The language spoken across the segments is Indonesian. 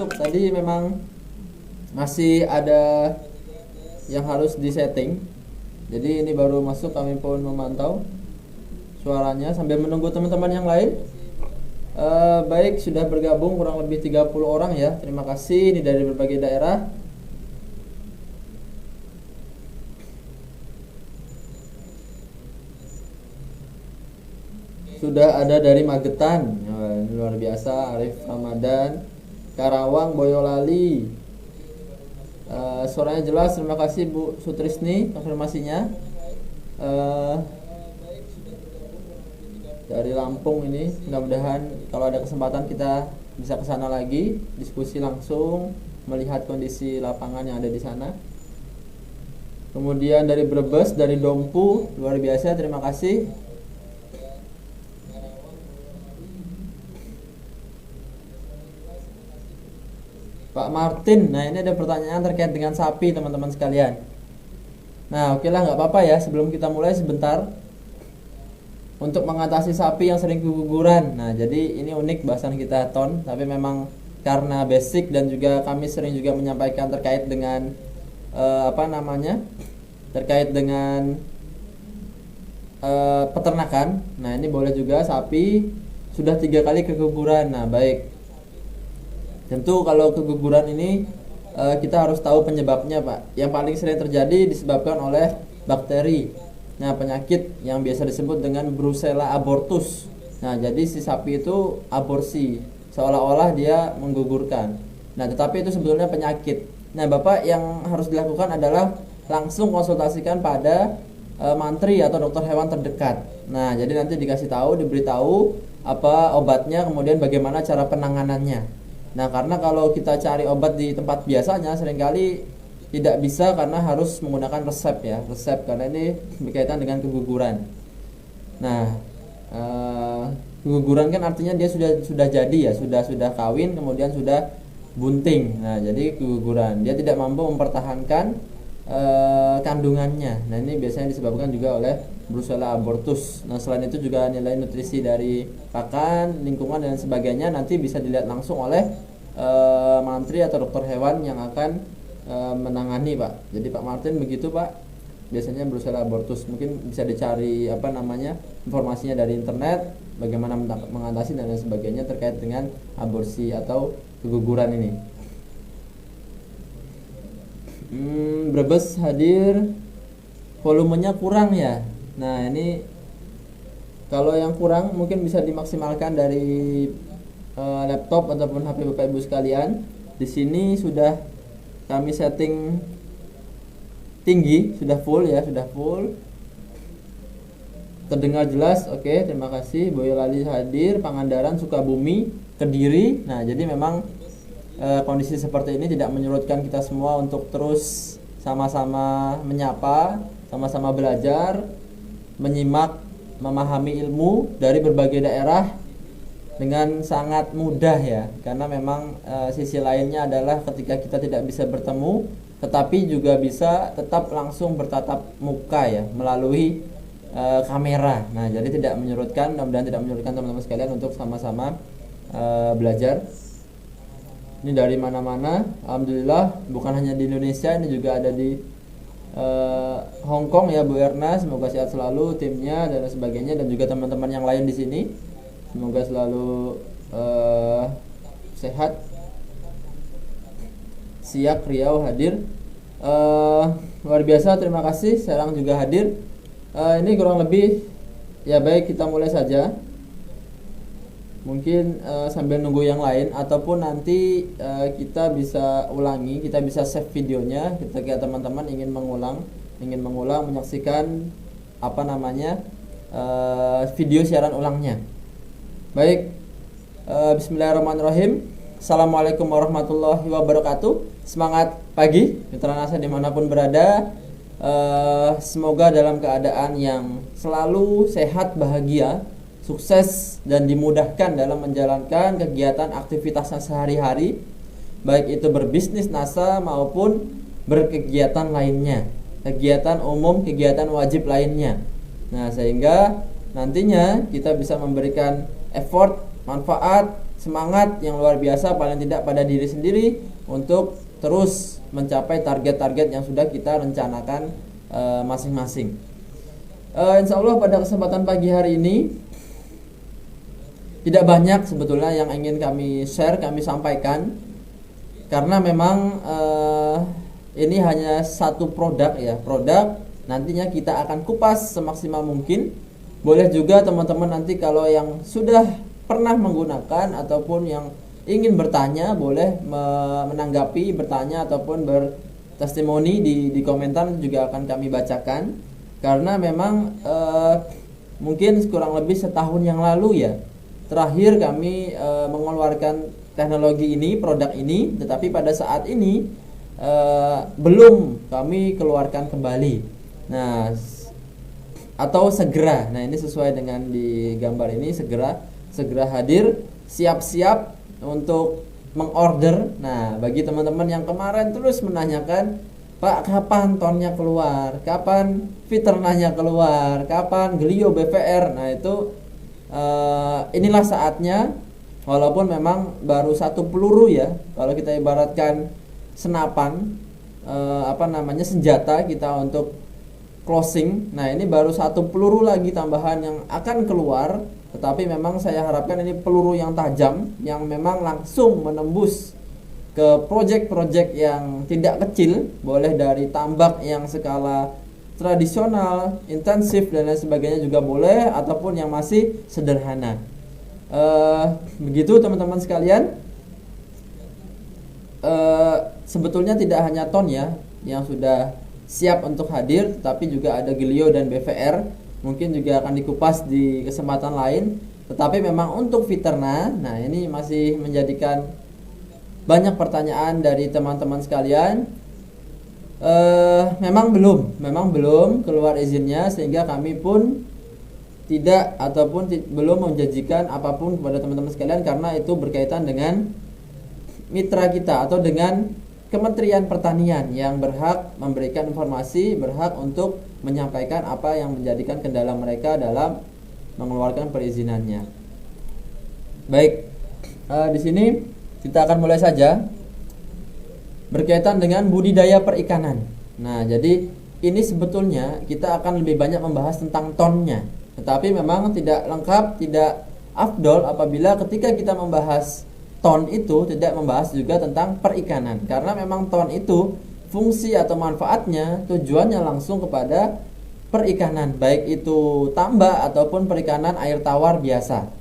masuk. Tadi memang masih ada yang harus disetting. Jadi ini baru masuk, kami pun memantau suaranya sambil menunggu teman-teman yang lain. Baik, sudah bergabung kurang lebih 30 orang ya. Terima kasih, ini dari berbagai daerah. Sudah ada dari Magetan, luar biasa. Arif Ramadan, Karawang, Boyolali. Suaranya jelas, terima kasih Bu Sutrisni konfirmasinya. Dari Lampung ini, mudah-mudahan kalau ada kesempatan kita bisa ke sana lagi, diskusi langsung, melihat kondisi lapangan yang ada di sana. Kemudian dari Brebes, dari Dompu, luar biasa, terima kasih. Pak Martin, nah ini ada pertanyaan terkait dengan sapi teman-teman sekalian. Nah oke lah, nggak apa-apa ya, sebelum kita mulai sebentar. Untuk mengatasi sapi yang sering keguguran. Nah jadi ini unik bahasan kita Ton, tapi memang karena basic dan juga kami sering juga menyampaikan terkait dengan terkait dengan peternakan. Nah ini boleh juga sapi sudah 3 kali keguguran. Nah baik, tentu kalau keguguran ini kita harus tahu penyebabnya Pak. Yang paling sering terjadi disebabkan oleh bakteri. Nah penyakit yang biasa disebut dengan Brucella abortus. Nah jadi si sapi itu aborsi, seolah-olah dia menggugurkan. Nah tetapi itu sebetulnya penyakit. Nah Bapak yang harus dilakukan adalah langsung konsultasikan pada mantri atau dokter hewan terdekat. Nah jadi nanti dikasih tahu, diberitahu apa obatnya, kemudian bagaimana cara penanganannya. Nah karena kalau kita cari obat di tempat biasanya seringkali tidak bisa karena harus menggunakan resep ya, resep karena ini berkaitan dengan keguguran. Nah keguguran kan artinya dia sudah jadi ya, sudah kawin kemudian sudah bunting. Nah jadi keguguran, dia tidak mampu mempertahankan kandungannya. Nah ini biasanya disebabkan juga oleh Brucella abortus. Nah selain itu juga nilai nutrisi dari pakan, lingkungan dan sebagainya nanti bisa dilihat langsung oleh mantri atau dokter hewan yang akan menangani Pak. Jadi Pak Martin begitu Pak, biasanya Brucella abortus. Mungkin bisa dicari informasinya dari internet, bagaimana mengatasi dan lain sebagainya terkait dengan aborsi atau keguguran ini. Brebes hadir, volumenya kurang ya. Nah ini kalau yang kurang mungkin bisa dimaksimalkan dari laptop ataupun HP Bapak Ibu sekalian. Di sini sudah kami setting tinggi, sudah full ya, sudah full. Terdengar jelas, oke, terima kasih. Boyolali hadir, Pangandaran, Sukabumi, Kediri. Nah jadi memang kondisi seperti ini tidak menyurutkan kita semua untuk terus sama-sama menyapa, sama-sama belajar, menyimak, memahami ilmu dari berbagai daerah dengan sangat mudah ya. Karena memang sisi lainnya adalah ketika kita tidak bisa bertemu, tetapi juga bisa tetap langsung bertatap muka ya melalui kamera. Nah jadi tidak menyurutkan, mudah-mudahan tidak menyurutkan teman-teman sekalian untuk sama-sama belajar. Ini dari mana-mana, alhamdulillah, bukan hanya di Indonesia, ini juga ada di Hong Kong ya Bu Erna, semoga sehat selalu timnya dan sebagainya, dan juga teman-teman yang lain di sini, semoga selalu sehat. Siak Riau hadir, luar biasa, terima kasih. Serang juga hadir. Ini kurang lebih ya, baik, kita mulai saja. Mungkin sambil nunggu yang lain, ataupun nanti kita bisa ulangi, kita bisa save videonya ketika teman-teman ingin mengulang menyaksikan video siaran ulangnya. Baik, bismillahirrahmanirrahim. Assalamualaikum warahmatullahi wabarakatuh. Semangat pagi mitra Nasa dimanapun berada. Semoga dalam keadaan yang selalu sehat, bahagia, sukses, dan dimudahkan dalam menjalankan kegiatan aktivitasnya sehari-hari, baik itu berbisnis NASA maupun berkegiatan lainnya, kegiatan umum, kegiatan wajib lainnya. Nah sehingga nantinya kita bisa memberikan effort, manfaat, semangat yang luar biasa paling tidak pada diri sendiri untuk terus mencapai target-target yang sudah kita rencanakan masing-masing. Insya Allah pada kesempatan pagi hari ini tidak banyak sebetulnya yang ingin kami share, kami sampaikan, karena memang ini hanya satu produk ya, produk nantinya kita akan kupas semaksimal mungkin. Boleh juga teman-teman nanti kalau yang sudah pernah menggunakan ataupun yang ingin bertanya boleh menanggapi, bertanya ataupun bertestimoni di komentar, juga akan kami bacakan. Karena memang mungkin kurang lebih setahun yang lalu ya terakhir kami mengeluarkan teknologi ini, produk ini, tetapi pada saat ini belum kami keluarkan kembali. Nah, atau segera. Nah, ini sesuai dengan di gambar ini, segera hadir, siap-siap untuk mengorder. Nah, bagi teman-teman yang kemarin terus menanyakan, Pak, kapan tonnya keluar? Kapan Fiternanya keluar? Kapan Glio BVR? Nah, itu inilah saatnya. Walaupun memang baru satu peluru ya, kalau kita ibaratkan senapan, senjata kita untuk closing. Nah, ini baru satu peluru lagi tambahan yang akan keluar. Tetapi memang saya harapkan ini peluru yang tajam, yang memang langsung menembus ke project-project yang tidak kecil. Boleh dari tambak yang skala tradisional, intensif dan lain sebagainya juga boleh, ataupun yang masih sederhana. Begitu teman-teman sekalian. Sebetulnya tidak hanya ton ya yang sudah siap untuk hadir, tetapi juga ada Glio dan BVR. Mungkin juga akan dikupas di kesempatan lain. Tetapi memang untuk Fiterna, nah ini masih menjadikan banyak pertanyaan dari teman-teman sekalian. Memang belum keluar izinnya, sehingga kami pun tidak ataupun belum menjanjikan apapun kepada teman-teman sekalian, karena itu berkaitan dengan mitra kita atau dengan Kementerian Pertanian yang berhak memberikan informasi, berhak untuk menyampaikan apa yang menjadikan kendala mereka dalam mengeluarkan perizinannya. Baik, di sini kita akan mulai saja berkaitan dengan budidaya perikanan. Nah, jadi ini sebetulnya kita akan lebih banyak membahas tentang tonnya. Tetapi memang tidak lengkap, tidak afdol apabila ketika kita membahas ton itu tidak membahas juga tentang perikanan. Karena memang ton itu fungsi atau manfaatnya, tujuannya langsung kepada perikanan, baik itu tambak ataupun perikanan air tawar biasa.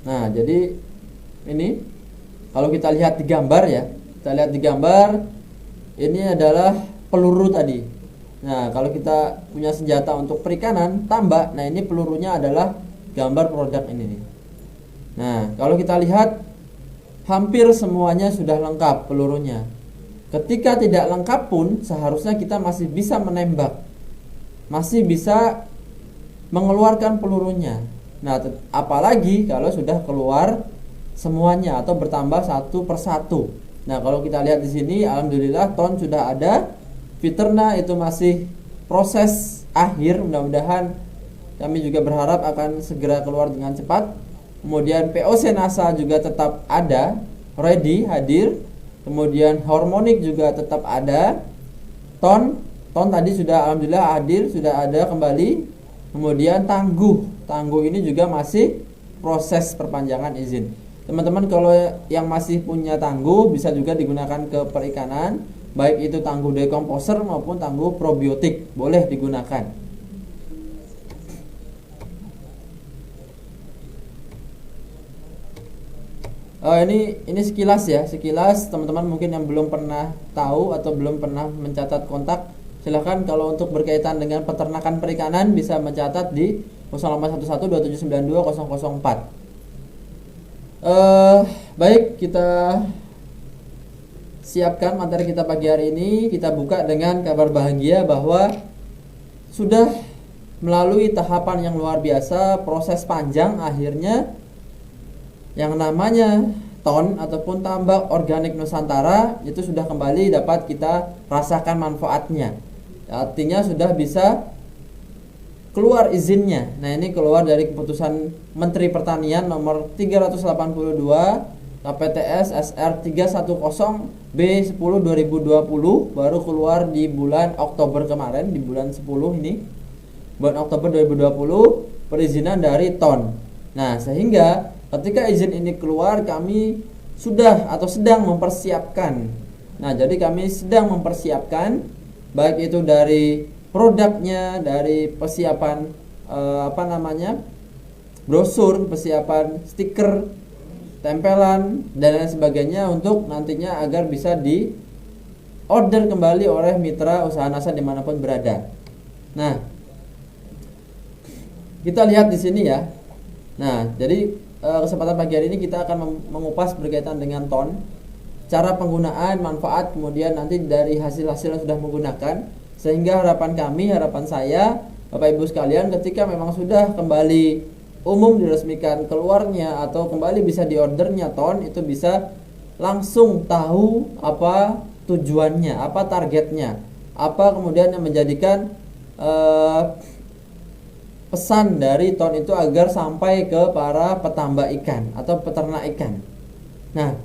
Nah, jadi ini kalau kita lihat di gambar ya, kita lihat di gambar ini adalah peluru tadi. Nah, kalau kita punya senjata untuk perikanan, tambak, nah ini pelurunya adalah gambar produk ini nih. Nah, kalau kita lihat hampir semuanya sudah lengkap pelurunya. Ketika tidak lengkap pun seharusnya kita masih bisa menembak, masih bisa mengeluarkan pelurunya. Nah, apalagi kalau sudah keluar semuanya atau bertambah satu persatu. Nah, kalau kita lihat di sini, alhamdulillah ton sudah ada. Fiterna itu masih proses akhir, mudah-mudahan kami juga berharap akan segera keluar dengan cepat. Kemudian POC NASA juga tetap ada, ready, hadir. Kemudian harmonik juga tetap ada. Ton tadi sudah alhamdulillah hadir, sudah ada kembali. Kemudian tangguh ini juga masih proses perpanjangan izin. Teman-teman kalau yang masih punya tangguh bisa juga digunakan ke perikanan, baik itu tangguh dekomposer maupun tangguh probiotik boleh digunakan. Ini sekilas ya, sekilas teman-teman mungkin yang belum pernah tahu atau belum pernah mencatat kontak, silahkan kalau untuk berkaitan dengan peternakan perikanan bisa mencatat di 081127920004. Baik, kita siapkan materi kita pagi hari ini. Kita buka dengan kabar bahagia bahwa sudah melalui tahapan yang luar biasa, proses panjang, akhirnya yang namanya ton ataupun tambak organik Nusantara itu sudah kembali dapat kita rasakan manfaatnya. Artinya sudah bisa keluar izinnya. Nah, ini keluar dari keputusan Menteri Pertanian nomor 382 KPTS SR 310 B10 2020, baru keluar di bulan Oktober kemarin, di bulan 10 ini, bulan Oktober 2020, perizinan dari TON. Nah, sehingga ketika izin ini keluar, kami sudah atau sedang mempersiapkan. Nah, jadi kami sedang mempersiapkan baik itu dari produknya, dari persiapan brosur, persiapan stiker, tempelan dan lain sebagainya untuk nantinya agar bisa di order kembali oleh mitra usaha NASA dimanapun berada. Nah, kita lihat di sini ya. Nah, jadi kesempatan pagi hari ini kita akan mengupas berkaitan dengan TON, cara penggunaan, manfaat, kemudian nanti dari hasil-hasil yang sudah menggunakan, sehingga harapan saya, Bapak Ibu sekalian, ketika memang sudah kembali umum diresmikan keluarnya atau kembali bisa diordernya TON, itu bisa langsung tahu apa tujuannya, apa targetnya, apa kemudian yang menjadikan pesan dari TON itu agar sampai ke para petambak ikan atau peternak ikan. Nah,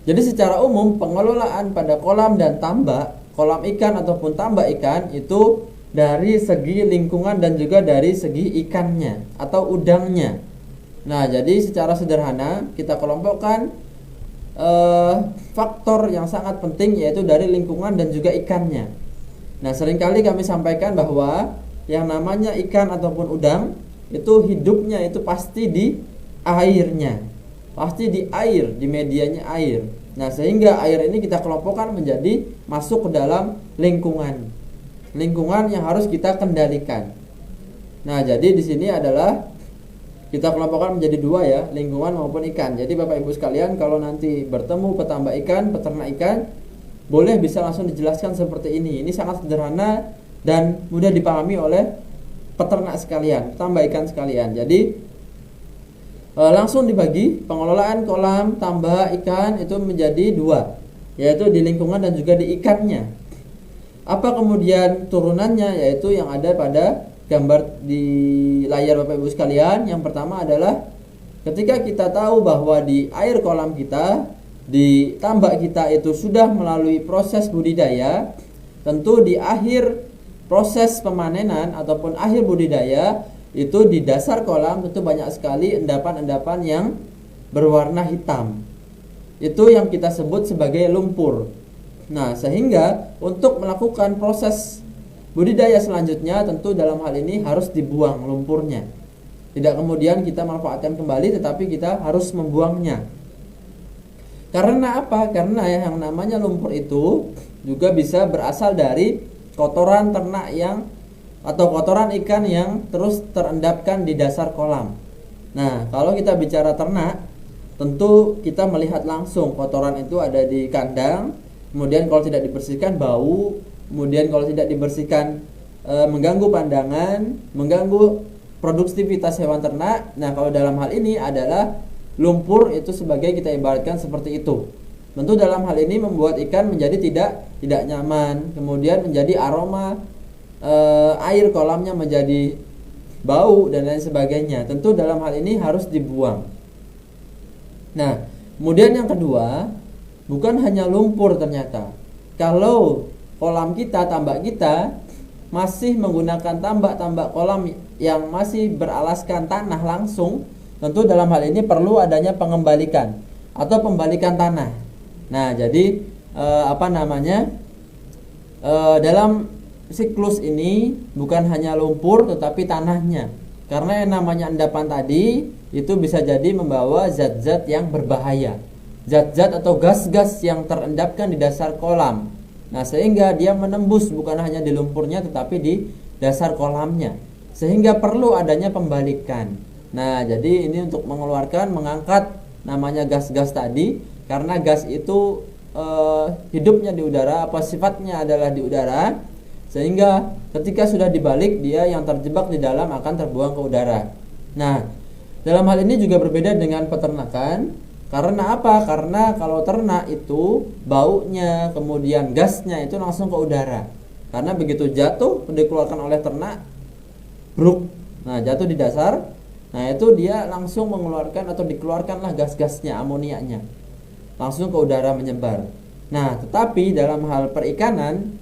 jadi secara umum pengelolaan pada kolam dan tambak, kolam ikan ataupun tambak ikan itu dari segi lingkungan dan juga dari segi ikannya atau udangnya. Nah, jadi secara sederhana kita kelompokkan faktor yang sangat penting, yaitu dari lingkungan dan juga ikannya. Nah, seringkali kami sampaikan bahwa yang namanya ikan ataupun udang itu hidupnya itu pasti di airnya, pasti di air, di medianya air. Nah, sehingga air ini kita kelompokkan menjadi masuk ke dalam lingkungan yang harus kita kendalikan. Nah, jadi di sini adalah kita kelompokkan menjadi dua ya, lingkungan maupun ikan. Jadi Bapak Ibu sekalian, kalau nanti bertemu petambak ikan, peternak ikan, boleh bisa langsung dijelaskan seperti ini. Ini sangat sederhana dan mudah dipahami oleh peternak sekalian, petambak ikan sekalian. Jadi langsung dibagi pengelolaan kolam tambak ikan itu menjadi dua, yaitu di lingkungan dan juga di ikannya. Apa kemudian turunannya, yaitu yang ada pada gambar di layar Bapak Ibu sekalian. Yang pertama adalah ketika kita tahu bahwa di air kolam kita, di tambak kita itu sudah melalui proses budidaya, tentu di akhir proses pemanenan ataupun akhir budidaya itu di dasar kolam tentu banyak sekali endapan-endapan yang berwarna hitam. Itu yang kita sebut sebagai lumpur. Nah, sehingga untuk melakukan proses budidaya selanjutnya tentu dalam hal ini harus dibuang lumpurnya. Tidak kemudian kita manfaatkan kembali, tetapi kita harus membuangnya. Karena apa? Karena yang namanya lumpur itu juga bisa berasal dari kotoran ternak yang atau kotoran ikan yang terus terendapkan di dasar kolam. Nah, kalau kita bicara ternak, tentu kita melihat langsung kotoran itu ada di kandang. Kemudian kalau tidak dibersihkan bau, kemudian kalau tidak dibersihkan mengganggu pandangan, mengganggu produktivitas hewan ternak. Nah, kalau dalam hal ini adalah lumpur itu sebagai kita ibaratkan seperti itu. Tentu dalam hal ini membuat ikan menjadi tidak nyaman, kemudian menjadi aroma air kolamnya menjadi bau dan lain sebagainya. Tentu dalam hal ini harus dibuang. Nah, kemudian yang kedua, bukan hanya lumpur ternyata. Kalau kolam kita, tambak kita masih menggunakan tambak kolam yang masih beralaskan tanah langsung, tentu dalam hal ini perlu adanya pengembalikan atau pembalikan tanah. Nah, jadi dalam siklus ini bukan hanya lumpur tetapi tanahnya. Karena yang namanya endapan tadi itu bisa jadi membawa zat-zat yang berbahaya, zat-zat atau gas-gas yang terendapkan di dasar kolam. Nah, sehingga dia menembus bukan hanya di lumpurnya tetapi di dasar kolamnya, sehingga perlu adanya pembalikan. Nah, jadi ini untuk mengangkat namanya gas-gas tadi, karena gas itu hidupnya di udara, apa sifatnya adalah di udara, sehingga ketika sudah dibalik, dia yang terjebak di dalam akan terbuang ke udara. Nah, dalam hal ini juga berbeda dengan peternakan. Karena apa? Karena kalau ternak itu baunya, kemudian gasnya itu langsung ke udara. Karena begitu jatuh dikeluarkan oleh ternak, bruk. Nah, jatuh di dasar. Nah, itu dia langsung mengeluarkan atau dikeluarkanlah gas-gasnya, amoniaknya. Langsung ke udara menyebar. Nah, tetapi dalam hal perikanan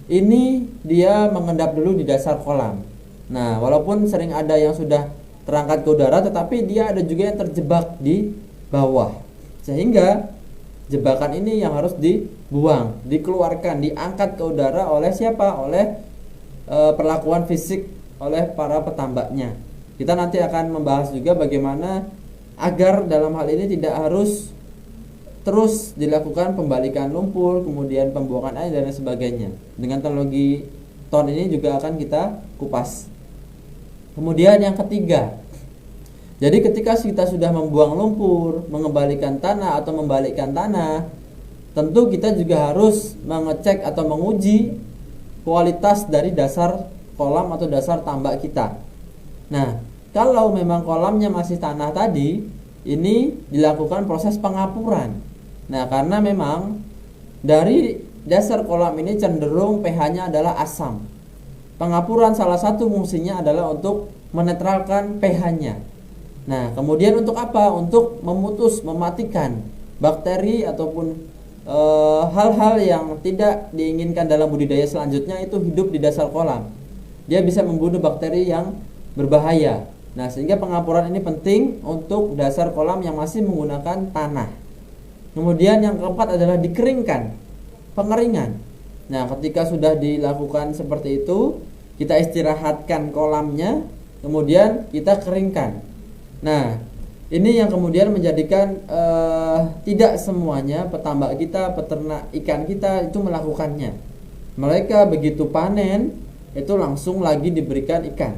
ini dia mengendap dulu di dasar kolam. Nah, walaupun sering ada yang sudah terangkat ke udara, tetapi dia ada juga yang terjebak di bawah. Sehingga jebakan ini yang harus dibuang, dikeluarkan, diangkat ke udara oleh siapa? Oleh perlakuan fisik oleh para petambaknya. Kita nanti akan membahas juga bagaimana agar dalam hal ini tidak harus terus dilakukan pembalikan lumpur, kemudian pembuangan air dan lain sebagainya. Dengan teknologi ton ini juga akan kita kupas. Kemudian yang ketiga, jadi ketika kita sudah membuang lumpur, mengembalikan tanah atau membalikkan tanah, tentu kita juga harus mengecek atau menguji kualitas dari dasar kolam atau dasar tambak kita. Nah, kalau memang kolamnya masih tanah tadi, ini dilakukan proses pengapuran. Nah, karena memang dari dasar kolam ini cenderung pH-nya adalah asam. Pengapuran salah satu fungsinya adalah untuk menetralkan pH-nya. Nah, kemudian untuk apa? Untuk mematikan bakteri ataupun hal-hal yang tidak diinginkan dalam budidaya selanjutnya itu hidup di dasar kolam. Dia bisa membunuh bakteri yang berbahaya. Nah, sehingga pengapuran ini penting untuk dasar kolam yang masih menggunakan tanah. Kemudian yang keempat adalah dikeringkan, pengeringan. Nah, ketika sudah dilakukan seperti itu, kita istirahatkan kolamnya, kemudian kita keringkan. Nah, ini yang kemudian menjadikan tidak semuanya petambak kita, peternak ikan kita itu melakukannya. Mereka begitu panen itu langsung lagi diberikan ikan,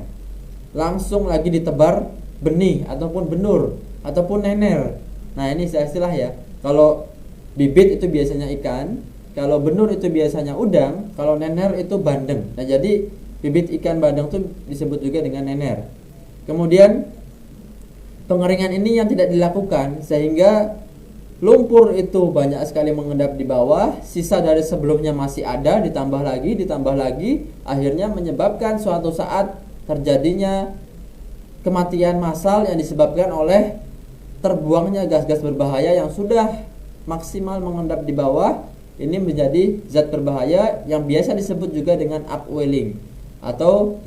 langsung lagi ditebar benih ataupun benur ataupun nener. Nah, ini istilah ya. Kalau bibit itu biasanya ikan, kalau benur itu biasanya udang, kalau nener itu bandeng. Nah, jadi bibit ikan bandeng itu disebut juga dengan nener. Kemudian pengeringan ini yang tidak dilakukan sehingga lumpur itu banyak sekali mengendap di bawah, sisa dari sebelumnya masih ada, ditambah lagi, akhirnya menyebabkan suatu saat terjadinya kematian massal yang disebabkan oleh terbuangnya gas-gas berbahaya yang sudah maksimal mengendap di bawah. Ini menjadi zat berbahaya yang biasa disebut juga dengan upwelling atau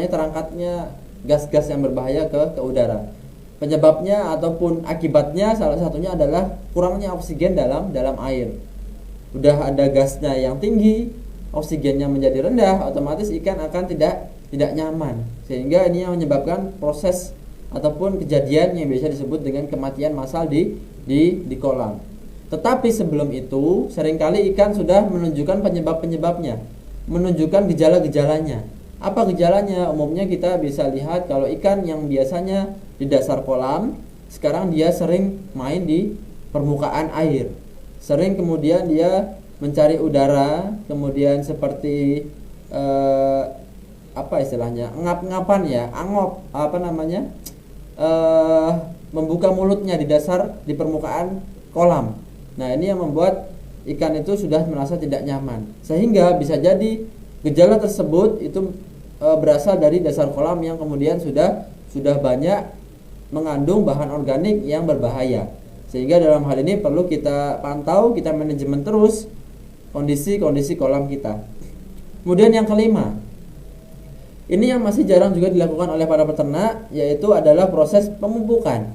terangkatnya gas-gas yang berbahaya ke udara. Penyebabnya ataupun akibatnya salah satunya adalah kurangnya oksigen dalam air. Udah ada gasnya yang tinggi, oksigennya menjadi rendah, otomatis ikan akan tidak nyaman. Sehingga ini yang menyebabkan proses ataupun kejadian yang biasa disebut dengan kematian massal di kolam. Tetapi sebelum itu seringkali ikan sudah menunjukkan penyebabnya, menunjukkan gejala-gejalanya. Apa gejalanya? Umumnya kita bisa lihat kalau ikan yang biasanya di dasar kolam, sekarang dia sering main di permukaan air. Sering kemudian dia mencari udara, kemudian seperti ngap-ngapan ya, angop, membuka mulutnya di dasar di permukaan kolam. Nah, ini yang membuat ikan itu sudah merasa tidak nyaman. Sehingga bisa jadi gejala tersebut itu berasal dari dasar kolam yang kemudian sudah banyak mengandung bahan organik yang berbahaya. Sehingga dalam hal ini perlu kita pantau, kita manajemen terus kondisi kolam kita. Kemudian yang kelima, ini yang masih jarang juga dilakukan oleh para peternak, yaitu adalah proses pemupukan.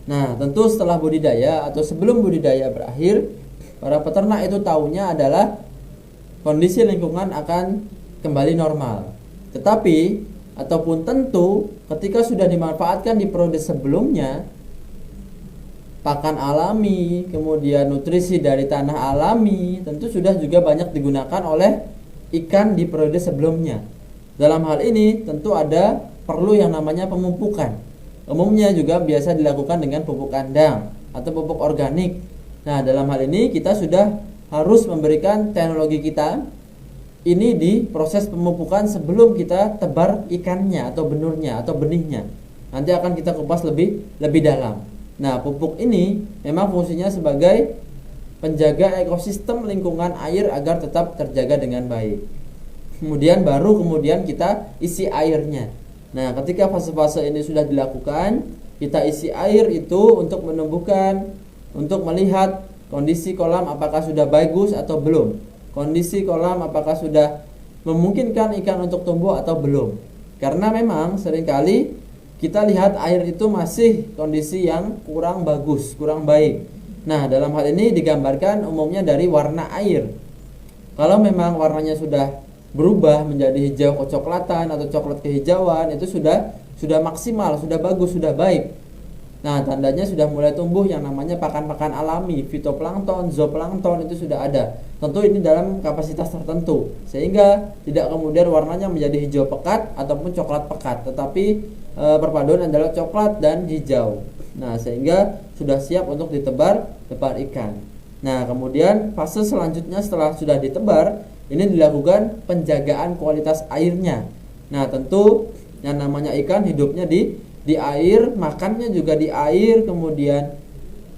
Nah, tentu setelah budidaya atau sebelum budidaya berakhir, para peternak itu tahunya adalah kondisi lingkungan akan kembali normal. Tetapi ataupun tentu ketika sudah dimanfaatkan di periode sebelumnya, pakan alami, kemudian nutrisi dari tanah alami, tentu sudah juga banyak digunakan oleh ikan di periode sebelumnya. Dalam hal ini tentu ada perlu yang namanya pemupukan. Umumnya juga biasa dilakukan dengan pupuk kandang atau pupuk organik. Nah, dalam hal ini kita sudah harus memberikan teknologi kita ini di proses pemupukan sebelum kita tebar ikannya atau benurnya atau benihnya. Nanti akan kita kupas lebih dalam. Nah, pupuk ini memang fungsinya sebagai penjaga ekosistem lingkungan air agar tetap terjaga dengan baik. kemudian kita isi airnya. Nah, ketika fase-fase ini sudah dilakukan, kita isi air itu untuk menumbuhkan, untuk melihat kondisi kolam apakah sudah bagus atau belum. Kondisi kolam apakah sudah memungkinkan ikan untuk tumbuh atau belum. Karena memang seringkali kita lihat air itu masih kondisi yang kurang bagus, kurang baik. Nah, dalam hal ini digambarkan umumnya dari warna air. Kalau memang warnanya sudah berubah menjadi hijau kecoklatan atau coklat kehijauan, itu sudah maksimal, sudah bagus, sudah baik. Nah, tandanya sudah mulai tumbuh yang namanya pakan-pakan alami, fitoplankton, zooplankton, itu sudah ada. Tentu ini dalam kapasitas tertentu, sehingga tidak kemudian warnanya menjadi hijau pekat ataupun coklat pekat, tetapi perpaduan adalah coklat dan hijau. Nah, sehingga sudah siap untuk ditebar ikan. Nah, kemudian fase selanjutnya setelah sudah ditebar, ini dilakukan penjagaan kualitas airnya. Nah, tentu yang namanya ikan hidupnya di air, makannya juga di air, kemudian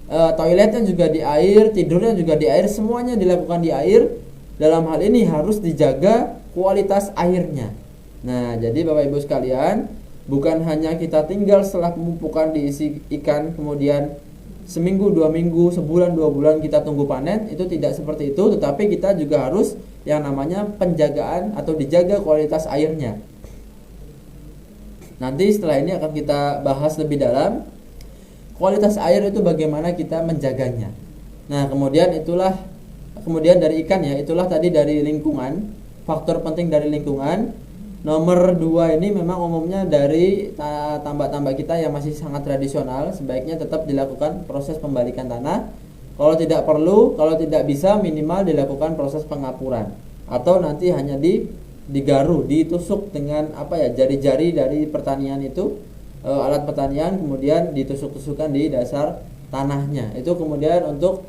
toiletnya juga di air, tidurnya juga di air, semuanya dilakukan di air. Dalam hal ini harus dijaga kualitas airnya. Nah, jadi Bapak Ibu sekalian, bukan hanya kita tinggal setelah pemupukan diisi ikan, kemudian seminggu, 2 minggu, sebulan, 2 bulan kita tunggu panen, itu tidak seperti itu, tetapi kita juga harus yang namanya penjagaan atau dijaga kualitas airnya. Nanti setelah ini akan kita bahas lebih dalam kualitas air itu bagaimana kita menjaganya. Nah, kemudian dari ikan ya, itulah tadi dari lingkungan, faktor penting dari lingkungan. Nomor 2 ini memang umumnya dari tambak-tambak kita yang masih sangat tradisional, sebaiknya tetap dilakukan proses pembalikan tanah. Kalau tidak perlu, kalau tidak bisa, minimal dilakukan proses pengapuran, atau nanti hanya digaru, ditusuk dengan jari-jari dari pertanian itu, alat pertanian, kemudian ditusuk-tusukkan di dasar tanahnya. Itu kemudian untuk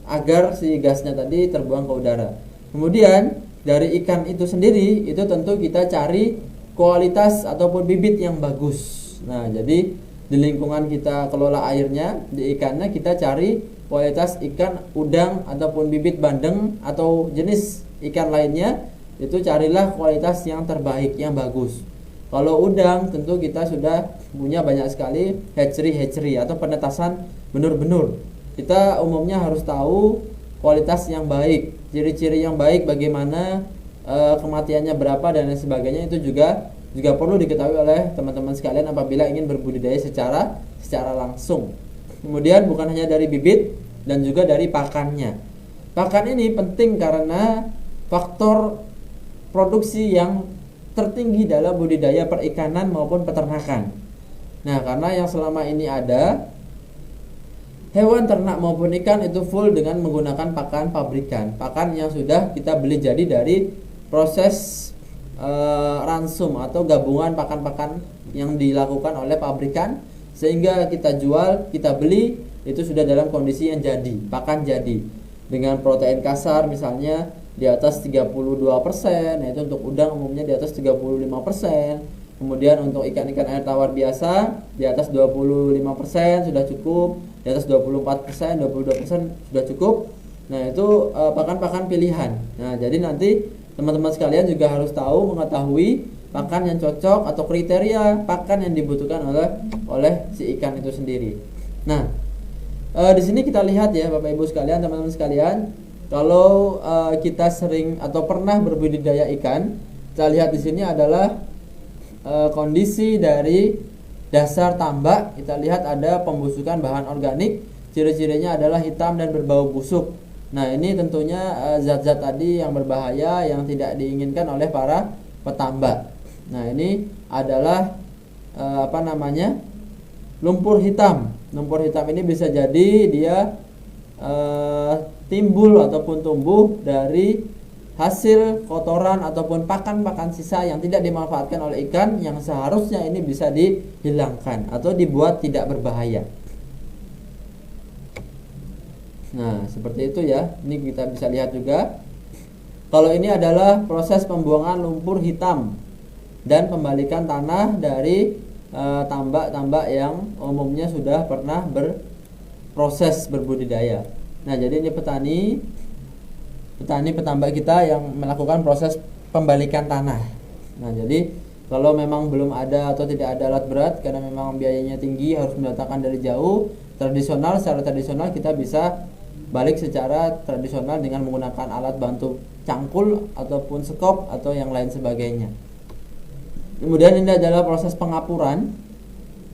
agar si gasnya tadi terbuang ke udara. Kemudian dari ikan itu sendiri, itu tentu kita cari kualitas ataupun bibit yang bagus. Nah, jadi di lingkungan kita kelola airnya, di ikannya kita cari kualitas ikan udang ataupun bibit bandeng atau jenis ikan lainnya, itu carilah kualitas yang terbaik, yang bagus. Kalau udang tentu kita sudah punya banyak sekali hatchery atau penetasan benur-benur. Kita umumnya harus tahu kualitas yang baik, ciri-ciri yang baik, bagaimana kematiannya berapa dan lain sebagainya, itu juga perlu diketahui oleh teman-teman sekalian apabila ingin berbudidaya secara langsung. Kemudian bukan hanya dari bibit dan juga dari pakannya. Pakan ini penting karena faktor produksi yang tertinggi dalam budidaya perikanan maupun peternakan. Nah, karena yang selama ini ada hewan ternak maupun ikan itu full dengan menggunakan pakan pabrikan, pakan yang sudah kita beli jadi dari proses ransum atau gabungan pakan-pakan yang dilakukan oleh pabrikan, sehingga kita jual, kita beli itu sudah dalam kondisi yang jadi, pakan jadi dengan protein kasar misalnya di atas 32%. Nah, itu untuk udang umumnya di atas 35%. Kemudian untuk ikan-ikan air tawar biasa di atas 25% sudah cukup, di atas 24%, 22% sudah cukup. Nah, itu pakan-pakan pilihan. Nah, jadi nanti teman-teman sekalian juga harus mengetahui pakan yang cocok atau kriteria pakan yang dibutuhkan oleh si ikan itu sendiri. Nah, di sini kita lihat ya Bapak Ibu sekalian, teman-teman sekalian, kalau kita sering atau pernah berbudidaya ikan, kita lihat di sini adalah kondisi dari dasar tambak. Kita lihat ada pembusukan bahan organik, ciri-cirinya adalah hitam dan berbau busuk. Nah, ini tentunya zat-zat tadi yang berbahaya yang tidak diinginkan oleh para petambak. Nah, ini adalah lumpur hitam. Lumpur hitam ini bisa jadi dia timbul ataupun tumbuh dari hasil kotoran ataupun pakan-pakan sisa yang tidak dimanfaatkan oleh ikan, yang seharusnya ini bisa dihilangkan atau dibuat tidak berbahaya. Nah, seperti itu ya. Ini kita bisa lihat juga. Kalau ini adalah proses pembuangan lumpur hitam dan pembalikan tanah dari tambak-tambak yang umumnya sudah pernah berproses berbudidaya. Nah, jadi ini petani petambak kita yang melakukan proses pembalikan tanah. Nah, jadi kalau memang belum ada atau tidak ada alat berat karena memang biayanya tinggi harus mendatangkan dari jauh, secara tradisional kita bisa balik secara tradisional dengan menggunakan alat bantu cangkul ataupun sekop atau yang lain sebagainya. Kemudian ini adalah proses pengapuran.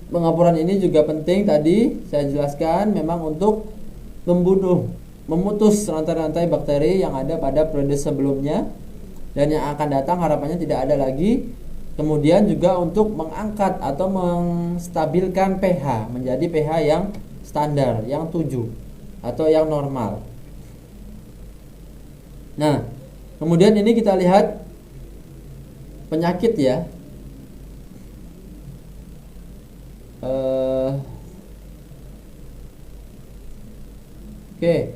Pengapuran ini juga penting, tadi saya jelaskan memang untuk memutus rantai-rantai bakteri yang ada pada periode sebelumnya dan yang akan datang harapannya tidak ada lagi. Kemudian juga untuk mengangkat atau menstabilkan pH menjadi pH yang standar, yang 7 atau yang normal. Nah, kemudian ini kita lihat penyakit ya. Oke.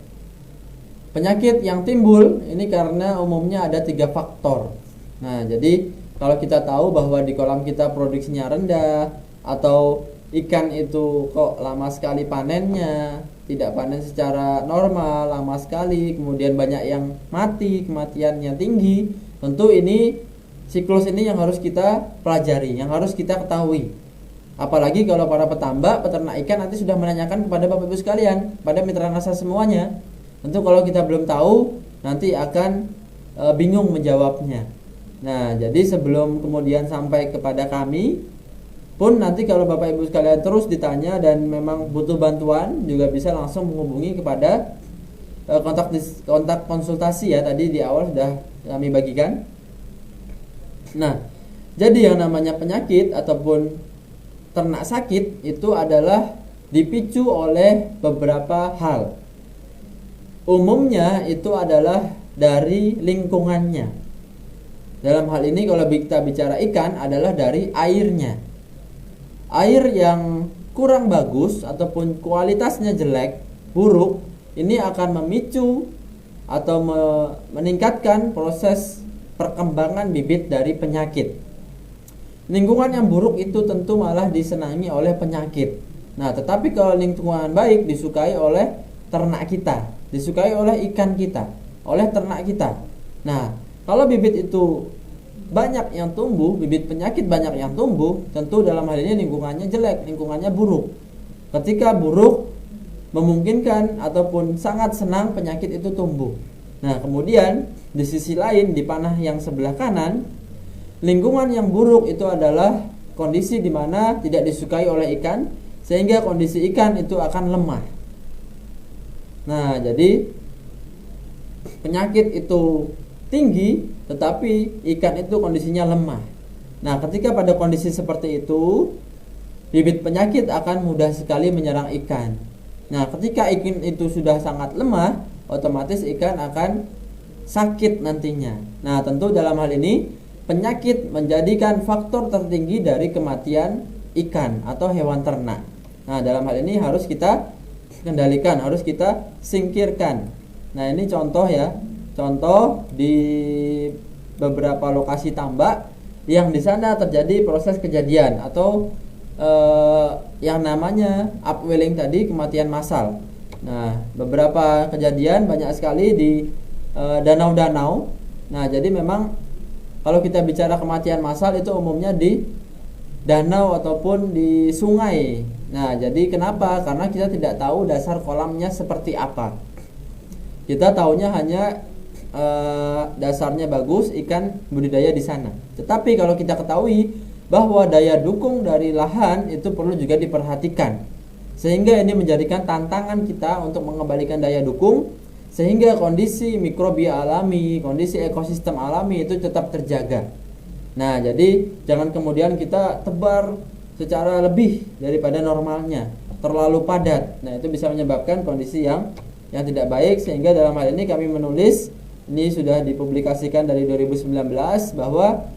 Penyakit yang timbul ini karena umumnya ada 3 faktor. Nah, jadi kalau kita tahu bahwa di kolam kita produksinya rendah atau ikan itu kok lama sekali panennya, tidak panen secara normal, lama sekali, kemudian banyak yang mati, kematiannya tinggi, tentu ini siklus ini yang harus kita pelajari, yang harus kita ketahui. Apalagi kalau para petambak, peternak ikan nanti sudah menanyakan kepada Bapak Ibu sekalian, pada mitra nasa semuanya. Tentu kalau kita belum tahu, nanti akan bingung menjawabnya. Nah, jadi sebelum kemudian sampai kepada kami pun nanti kalau Bapak Ibu sekalian terus ditanya dan memang butuh bantuan, juga bisa langsung menghubungi kepada kontak konsultasi ya, tadi di awal sudah kami bagikan. Nah, jadi yang namanya penyakit ataupun ternak sakit itu adalah dipicu oleh beberapa hal. Umumnya itu adalah dari lingkungannya. Dalam hal ini kalau kita bicara ikan adalah dari airnya. Air yang kurang bagus ataupun kualitasnya jelek, buruk, ini akan memicu atau meningkatkan proses perkembangan bibit dari penyakit. Lingkungan yang buruk itu tentu malah disenangi oleh penyakit. Nah, tetapi kalau lingkungan baik disukai oleh ternak kita, disukai oleh ikan kita, oleh ternak kita. Nah, kalau bibit itu banyak yang tumbuh, bibit penyakit banyak yang tumbuh, tentu dalam hal ini lingkungannya jelek, lingkungannya buruk. Ketika buruk, memungkinkan ataupun sangat senang penyakit itu tumbuh. Nah, kemudian di sisi lain, di panah yang sebelah kanan, lingkungan yang buruk itu adalah kondisi di mana tidak disukai oleh ikan, sehingga kondisi ikan itu akan lemah. Nah, jadi penyakit itu tinggi, tetapi ikan itu kondisinya lemah. Nah, ketika pada kondisi seperti itu, bibit penyakit akan mudah sekali menyerang ikan. Nah, ketika ikan itu sudah sangat lemah, otomatis ikan akan sakit nantinya. Nah, tentu dalam hal ini penyakit menjadikan faktor tertinggi dari kematian ikan atau hewan ternak. Nah, dalam hal ini harus kita kendalikan, harus kita singkirkan. Nah, ini contoh ya. Contoh di beberapa lokasi tambak yang di sana terjadi proses kejadian atau yang namanya upwelling tadi, kematian massal. Nah, beberapa kejadian banyak sekali di danau-danau. Nah, jadi memang kalau kita bicara kematian massal itu umumnya di danau ataupun di sungai. Nah, jadi kenapa? Karena kita tidak tahu dasar kolamnya seperti apa. Kita taunya hanya dasarnya bagus, ikan budidaya di sana. Tetapi kalau kita ketahui bahwa daya dukung dari lahan itu perlu juga diperhatikan, sehingga ini menjadikan tantangan kita untuk mengembalikan daya dukung, sehingga kondisi mikrobia alami, kondisi ekosistem alami itu tetap terjaga. Nah, jadi jangan kemudian kita tebar secara lebih daripada normalnya, terlalu padat. Nah, itu bisa menyebabkan kondisi yang tidak baik, sehingga dalam hal ini kami menulis, ini sudah dipublikasikan dari 2019, bahwa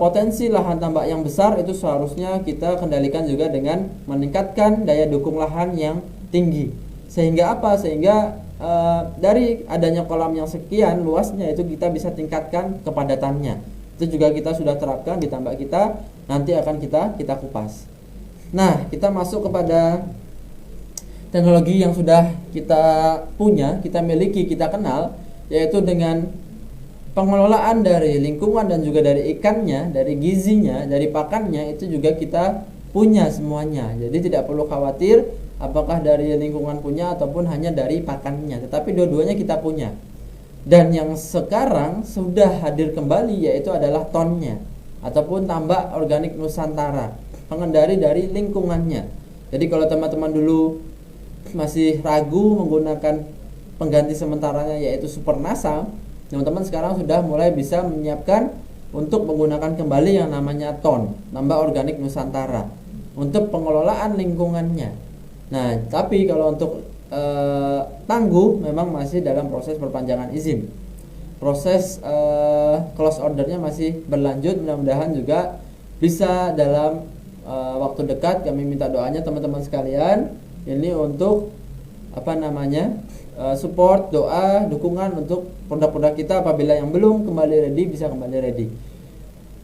potensi lahan tambak yang besar itu seharusnya kita kendalikan juga dengan meningkatkan daya dukung lahan yang tinggi. Sehingga apa? Sehingga dari adanya kolam yang sekian luasnya itu kita bisa tingkatkan kepadatannya. Itu juga kita sudah terapkan di tambak kita, nanti akan kita kupas. Nah, kita masuk kepada teknologi yang sudah kita punya, kita miliki, kita kenal, yaitu dengan pengelolaan dari lingkungan dan juga dari ikannya, dari gizinya, dari pakannya itu juga kita punya semuanya. Jadi tidak perlu khawatir apakah dari lingkungan punya ataupun hanya dari pakannya, tetapi dua-duanya kita punya. Dan yang sekarang sudah hadir kembali yaitu adalah tonnya ataupun tambak organik Nusantara, pengendali dari lingkungannya. Jadi kalau teman-teman dulu masih ragu menggunakan pengganti sementaranya yaitu Super Nasal, teman-teman sekarang sudah mulai bisa menyiapkan untuk menggunakan kembali yang namanya ton, tambak organik Nusantara, untuk pengelolaan lingkungannya. Nah, tapi kalau untuk tangguh memang masih dalam proses perpanjangan izin. Proses close ordernya masih berlanjut, mudah-mudahan juga bisa dalam waktu dekat. Kami minta doanya teman-teman sekalian ini untuk support, doa, dukungan untuk produk-produk kita apabila yang belum kembali ready bisa kembali ready.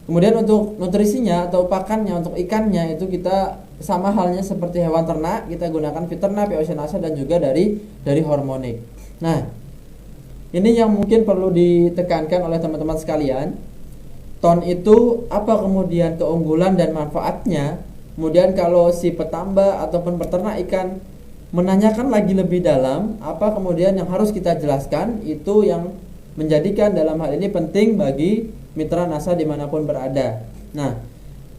Kemudian untuk nutrisinya atau pakannya, untuk ikannya itu kita sama halnya seperti hewan ternak, kita gunakan Viterna, POC-Nasa dan juga dari Hormonic. Nah, ini yang mungkin perlu ditekankan oleh teman-teman sekalian. Ton itu apa kemudian keunggulan dan manfaatnya? Kemudian kalau si petambak ataupun peternak ikan menanyakan lagi lebih dalam, apa kemudian yang harus kita jelaskan, itu yang menjadikan dalam hal ini penting bagi mitra NASA dimanapun berada. Nah,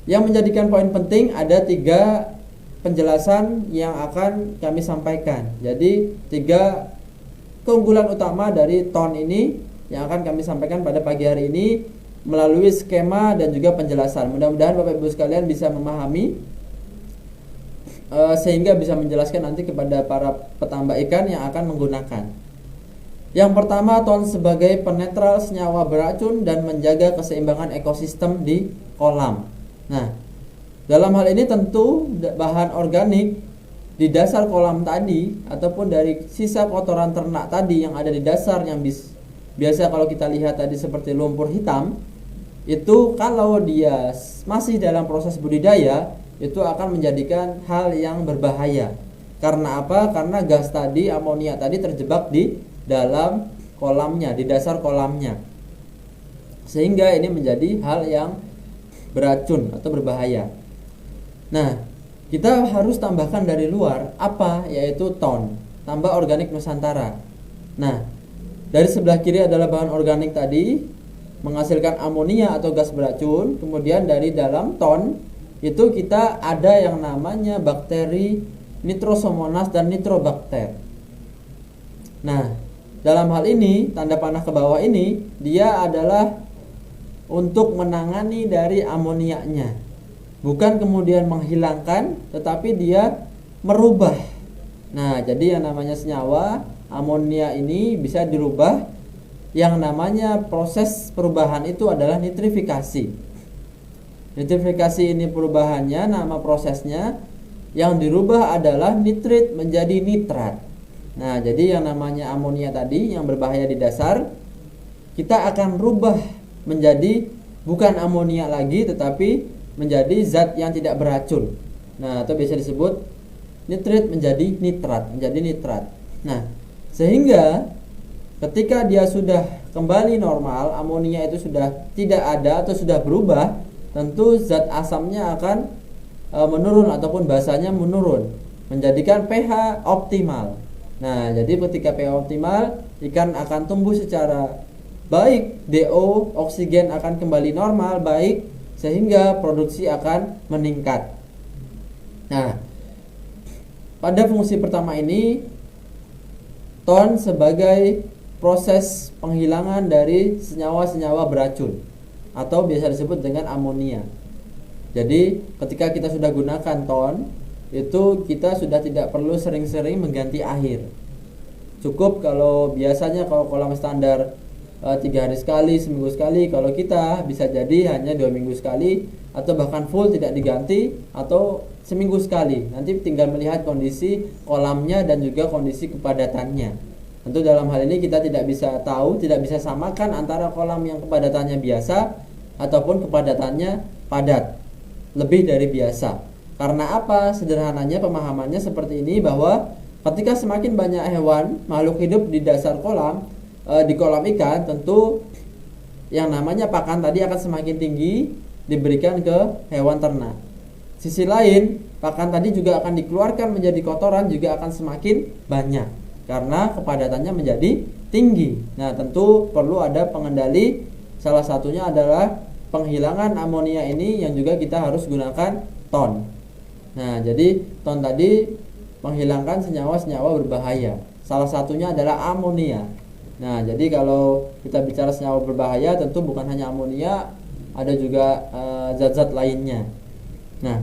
yang menjadikan poin penting ada 3 penjelasan yang akan kami sampaikan. Jadi 3 keunggulan utama dari ton ini yang akan kami sampaikan pada pagi hari ini melalui skema dan juga penjelasan. Mudah-mudahan Bapak Ibu sekalian bisa memahami sehingga bisa menjelaskan nanti kepada para petambak ikan yang akan menggunakan. Yang pertama, ton sebagai penetral senyawa beracun dan menjaga keseimbangan ekosistem di kolam. Nah, dalam hal ini tentu bahan organik di dasar kolam tadi ataupun dari sisa kotoran ternak tadi yang ada di dasar, yang biasa kalau kita lihat tadi seperti lumpur hitam, itu kalau dia masih dalam proses budidaya itu akan menjadikan hal yang berbahaya. Karena apa? Karena gas tadi, amonia tadi terjebak di dalam kolamnya, di dasar kolamnya, sehingga ini menjadi hal yang beracun atau berbahaya. Nah, kita harus tambahkan dari luar apa? Yaitu ton, tambak organik Nusantara. Nah, dari sebelah kiri adalah bahan organik tadi menghasilkan amonia atau gas beracun. Kemudian dari dalam ton itu kita ada yang namanya bakteri Nitrosomonas dan Nitrobakter. Nah, dalam hal ini tanda panah ke bawah ini dia adalah untuk menangani dari amoniaknya, bukan kemudian menghilangkan, tetapi dia merubah. Nah, jadi yang namanya senyawa amonia ini bisa dirubah. Yang namanya proses perubahan itu adalah nitrifikasi. Nitrifikasi ini perubahannya, nama prosesnya yang dirubah adalah nitrit menjadi nitrat. Nah, jadi yang namanya amonia tadi yang berbahaya di dasar, kita akan rubah menjadi bukan amonia lagi, tetapi menjadi zat yang tidak beracun. Nah, atau biasa disebut nitrit menjadi nitrat, menjadi nitrat. Nah, sehingga ketika dia sudah kembali normal, amonia itu sudah tidak ada atau sudah berubah, tentu zat asamnya akan menurun ataupun basanya menurun, menjadikan pH optimal. Nah, jadi ketika pH optimal, ikan akan tumbuh secara baik, DO, oksigen akan kembali normal, baik, sehingga produksi akan meningkat. Nah, pada fungsi pertama ini, ton sebagai proses penghilangan dari senyawa-senyawa beracun atau biasa disebut dengan amonia. Jadi, ketika kita sudah gunakan ton, itu kita sudah tidak perlu sering-sering mengganti air. Cukup kalau biasanya kalau kolam standar 3 hari sekali, seminggu sekali, kalau kita bisa jadi hanya 2 minggu sekali, atau bahkan full tidak diganti, atau seminggu sekali. Nanti tinggal melihat kondisi kolamnya dan juga kondisi kepadatannya. Tentu dalam hal ini kita tidak bisa tahu, tidak bisa samakan antara kolam yang kepadatannya biasa ataupun kepadatannya padat, lebih dari biasa. Karena apa? Sederhananya pemahamannya seperti ini, bahwa ketika semakin banyak hewan makhluk hidup di dasar kolam, di kolam ikan, tentu yang namanya pakan tadi akan semakin tinggi diberikan ke hewan ternak. Sisi lain, pakan tadi juga akan dikeluarkan menjadi kotoran juga akan semakin banyak karena kepadatannya menjadi tinggi. Nah, tentu perlu ada pengendali. Salah satunya adalah penghilangan amonia ini yang juga kita harus gunakan ton. Nah, jadi ton tadi menghilangkan senyawa-senyawa berbahaya. Salah satunya adalah amonia. Nah, jadi kalau kita bicara senyawa berbahaya tentu bukan hanya amonia, ada juga zat-zat lainnya. Nah,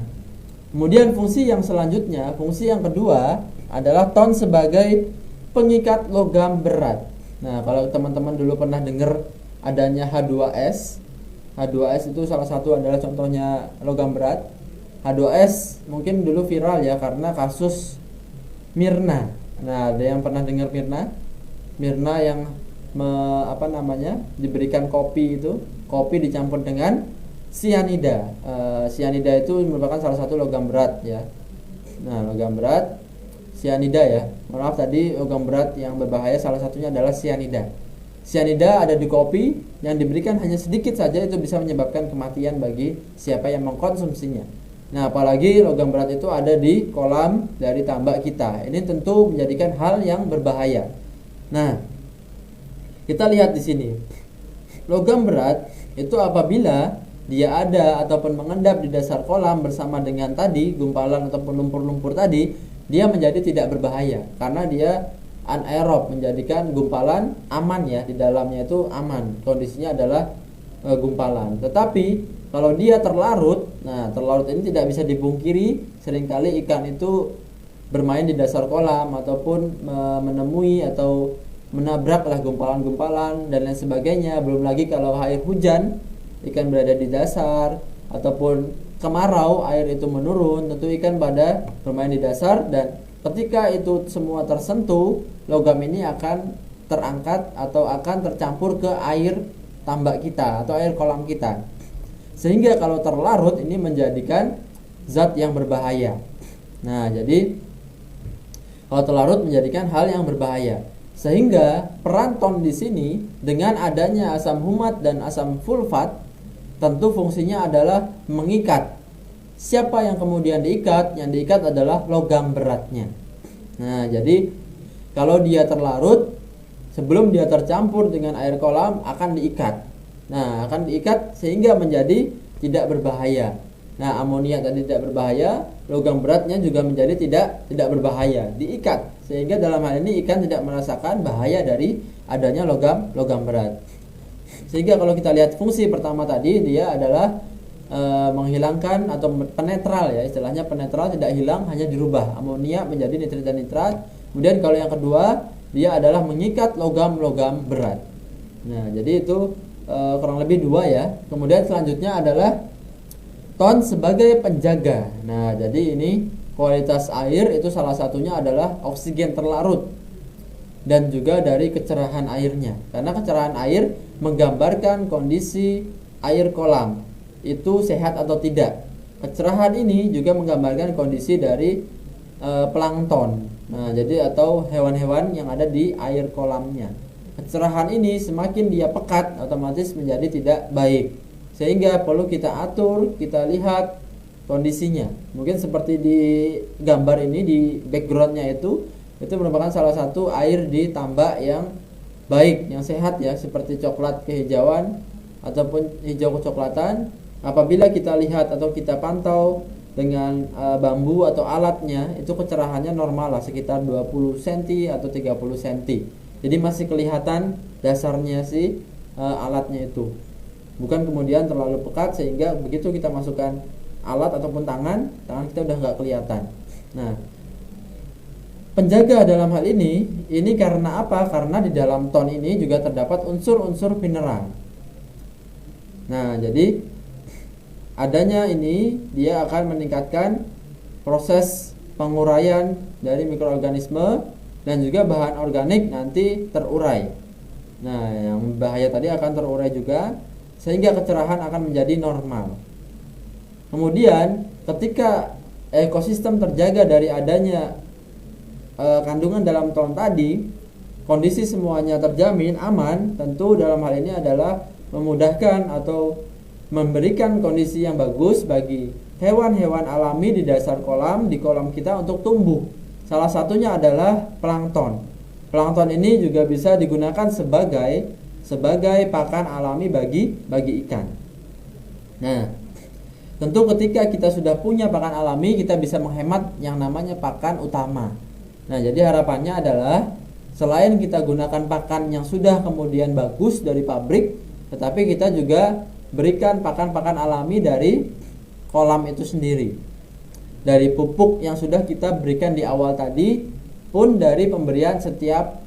kemudian fungsi yang selanjutnya, fungsi yang kedua adalah ton sebagai pengikat logam berat. Nah, kalau teman-teman dulu pernah dengar adanya H2S. H2S itu salah satu adalah contohnya logam berat. H2S mungkin dulu viral ya karena kasus Mirna. Nah, ada yang pernah dengar Mirna? Mirna yang diberikan kopi itu, kopi dicampur dengan sianida. Sianida itu merupakan salah satu logam berat ya. Nah, logam berat sianida ya. Maaf tadi logam berat yang berbahaya salah satunya adalah sianida. Sianida ada di kopi yang diberikan hanya sedikit saja itu bisa menyebabkan kematian bagi siapa yang mengkonsumsinya. Nah, apalagi logam berat itu ada di kolam dari tambak kita. Ini tentu menjadikan hal yang berbahaya. Nah, kita lihat di sini. Logam berat itu apabila dia ada ataupun mengendap di dasar kolam bersama dengan tadi gumpalan ataupun lumpur-lumpur tadi, dia menjadi tidak berbahaya karena dia anaerob, menjadikan gumpalan aman ya, di dalamnya itu aman. Kondisinya adalah gumpalan. Tetapi kalau dia terlarut, nah terlarut ini tidak bisa dipungkiri, seringkali ikan itu bermain di dasar kolam ataupun menemui atau menabraklah gumpalan-gumpalan dan lain sebagainya. Belum lagi kalau air hujan, ikan berada di dasar ataupun kemarau, air itu menurun, tentu ikan pada bermain di dasar dan ketika itu semua tersentuh, logam ini akan terangkat atau akan tercampur ke air tambak kita atau air kolam kita. Sehingga kalau terlarut ini menjadikan zat yang berbahaya. Nah, jadi kalau terlarut menjadikan hal yang berbahaya. Sehingga peran ton di sini dengan adanya asam humat dan asam sulfat tentu fungsinya adalah mengikat. Siapa yang kemudian diikat? Yang diikat adalah logam beratnya. Nah, jadi kalau dia terlarut sebelum dia tercampur dengan air kolam akan diikat. Nah, akan diikat sehingga menjadi tidak berbahaya. Nah, amonia tadi tidak berbahaya, logam beratnya juga menjadi tidak berbahaya, diikat. Sehingga dalam hal ini ikan tidak merasakan bahaya dari adanya logam berat. Sehingga kalau kita lihat fungsi pertama tadi, dia adalah menghilangkan atau penetral ya, istilahnya penetral, tidak hilang, hanya dirubah amonia menjadi nitrit dan nitrat. Kemudian kalau yang kedua, dia adalah mengikat logam-logam berat. Nah, jadi itu kurang lebih dua ya. Kemudian selanjutnya adalah ton sebagai penjaga. Nah, jadi ini kualitas air itu salah satunya adalah oksigen terlarut dan juga dari kecerahan airnya. Karena kecerahan air menggambarkan kondisi air kolam itu sehat atau tidak. Kecerahan ini juga menggambarkan kondisi dari plankton. Nah, jadi atau hewan-hewan yang ada di air kolamnya. Kecerahan ini semakin dia pekat otomatis menjadi tidak baik. Sehingga perlu kita atur, kita lihat kondisinya. Mungkin seperti di gambar ini di backgroundnya itu merupakan salah satu air di tambak yang baik, yang sehat ya, seperti coklat kehijauan ataupun hijau kecoklatan. Apabila kita lihat atau kita pantau dengan bambu atau alatnya, itu kecerahannya normal lah, sekitar 20 cm atau 30 cm. Jadi masih kelihatan dasarnya si alatnya itu. Bukan kemudian terlalu pekat sehingga begitu kita masukkan alat ataupun tangan kita udah nggak kelihatan. Nah, penjaga dalam hal ini karena apa? Karena di dalam ton ini juga terdapat unsur-unsur mineral. Nah, jadi adanya ini dia akan meningkatkan proses penguraian dari mikroorganisme dan juga bahan organik nanti terurai. Nah, yang bahaya tadi akan terurai juga sehingga kecerahan akan menjadi normal. Kemudian ketika ekosistem terjaga dari adanya kandungan dalam ton tadi, kondisi semuanya terjamin aman, tentu dalam hal ini adalah memudahkan atau memberikan kondisi yang bagus bagi hewan-hewan alami di dasar kolam, di kolam kita untuk tumbuh. Salah satunya adalah plankton. Plankton ini juga bisa digunakan sebagai pakan alami bagi ikan. Nah, tentu ketika kita sudah punya pakan alami, kita bisa menghemat yang namanya pakan utama. Nah, jadi harapannya adalah selain kita gunakan pakan yang sudah kemudian bagus dari pabrik, tetapi kita juga berikan pakan-pakan alami dari kolam itu sendiri. Dari pupuk yang sudah kita berikan di awal tadi, pun dari pemberian setiap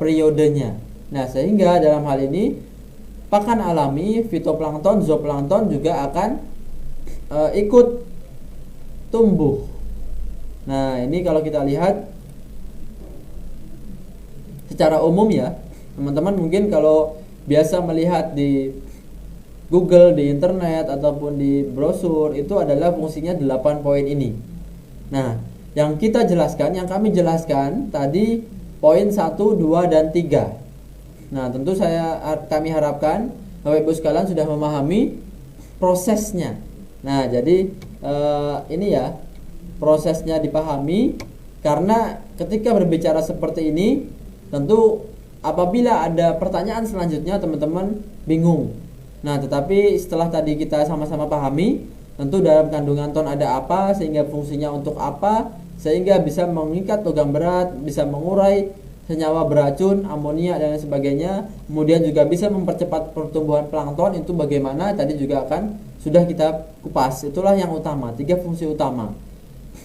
periodenya. Nah, sehingga dalam hal ini pakan alami, fitoplankton, zooplankton juga akan ikut tumbuh. Nah, ini kalau kita lihat secara umum ya, teman-teman mungkin kalau biasa melihat di Google, di internet ataupun di brosur, itu adalah fungsinya 8 poin ini. Nah, yang kita jelaskan, yang kami jelaskan tadi poin 1, 2, dan 3. Nah, tentu kami harapkan Bapak Ibu sekalian sudah memahami prosesnya. Nah, jadi ini ya, prosesnya dipahami, karena ketika berbicara seperti ini, tentu apabila ada pertanyaan selanjutnya teman-teman bingung. Nah, tetapi setelah tadi kita sama-sama pahami, tentu dalam kandungan ton ada apa, sehingga fungsinya untuk apa, sehingga bisa mengikat logam berat, bisa mengurai senyawa beracun, amonia dan lain sebagainya. Kemudian juga bisa mempercepat pertumbuhan plankton, itu bagaimana tadi juga akan sudah kita kupas. Itulah yang utama, 3 fungsi utama.